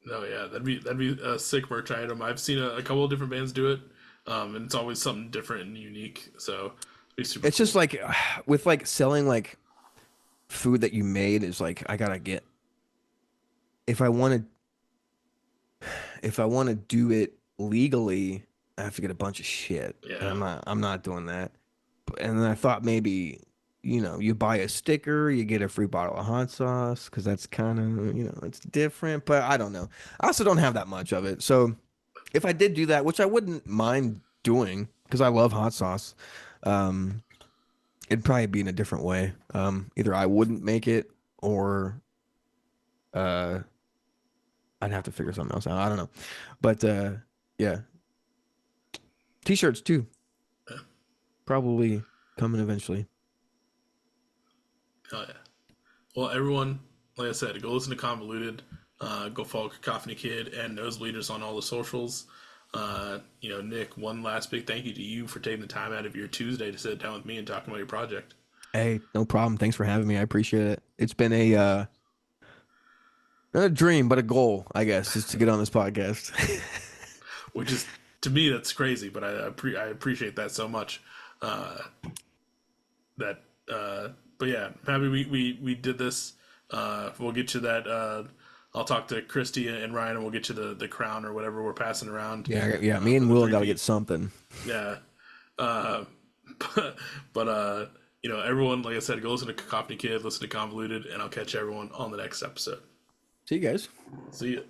No, yeah, that'd be a sick merch item. I've seen a couple of different bands do it, and it's always something different and unique. So it'd be super It's just cool. like with like selling like food that you made is like I gotta get if I want to if I want to do it legally, I have to get a bunch of shit, and Yeah, I'm not doing that. And then I thought maybe you buy a sticker, you get a free bottle of hot sauce because that's kind of it's different. But I don't know. I also don't have that much of it, so if I did do that, which I wouldn't mind doing because I love hot sauce, um, it'd probably be in a different way. Either I wouldn't make it or uh I'd have to figure something else out. I don't know, but yeah, t-shirts too, Yeah. probably coming eventually. Oh yeah. Well, everyone, like I said, go listen to Convoluted. Go follow Cacophony Kid and Nosebleeders on all the socials. Nick, one last big thank you to you for taking the time out of your Tuesday to sit down with me and talk about your project, Hey, no problem. Thanks for having me. I appreciate it. It's been a not a dream, but a goal, I guess, is to get on this podcast. which is to me that's crazy, but I appreciate that so much. Uh, that but yeah, I'm happy we did this. We'll get you that. I'll talk to Christy and Ryan, and we'll get you the crown or whatever we're passing around Yeah, yeah. Me for and the Will three got to get peat. something. Yeah. Uh, but everyone, like I said, go listen to Cacophony Kid, listen to Convoluted, and I'll catch everyone on the next episode. See you guys. See you.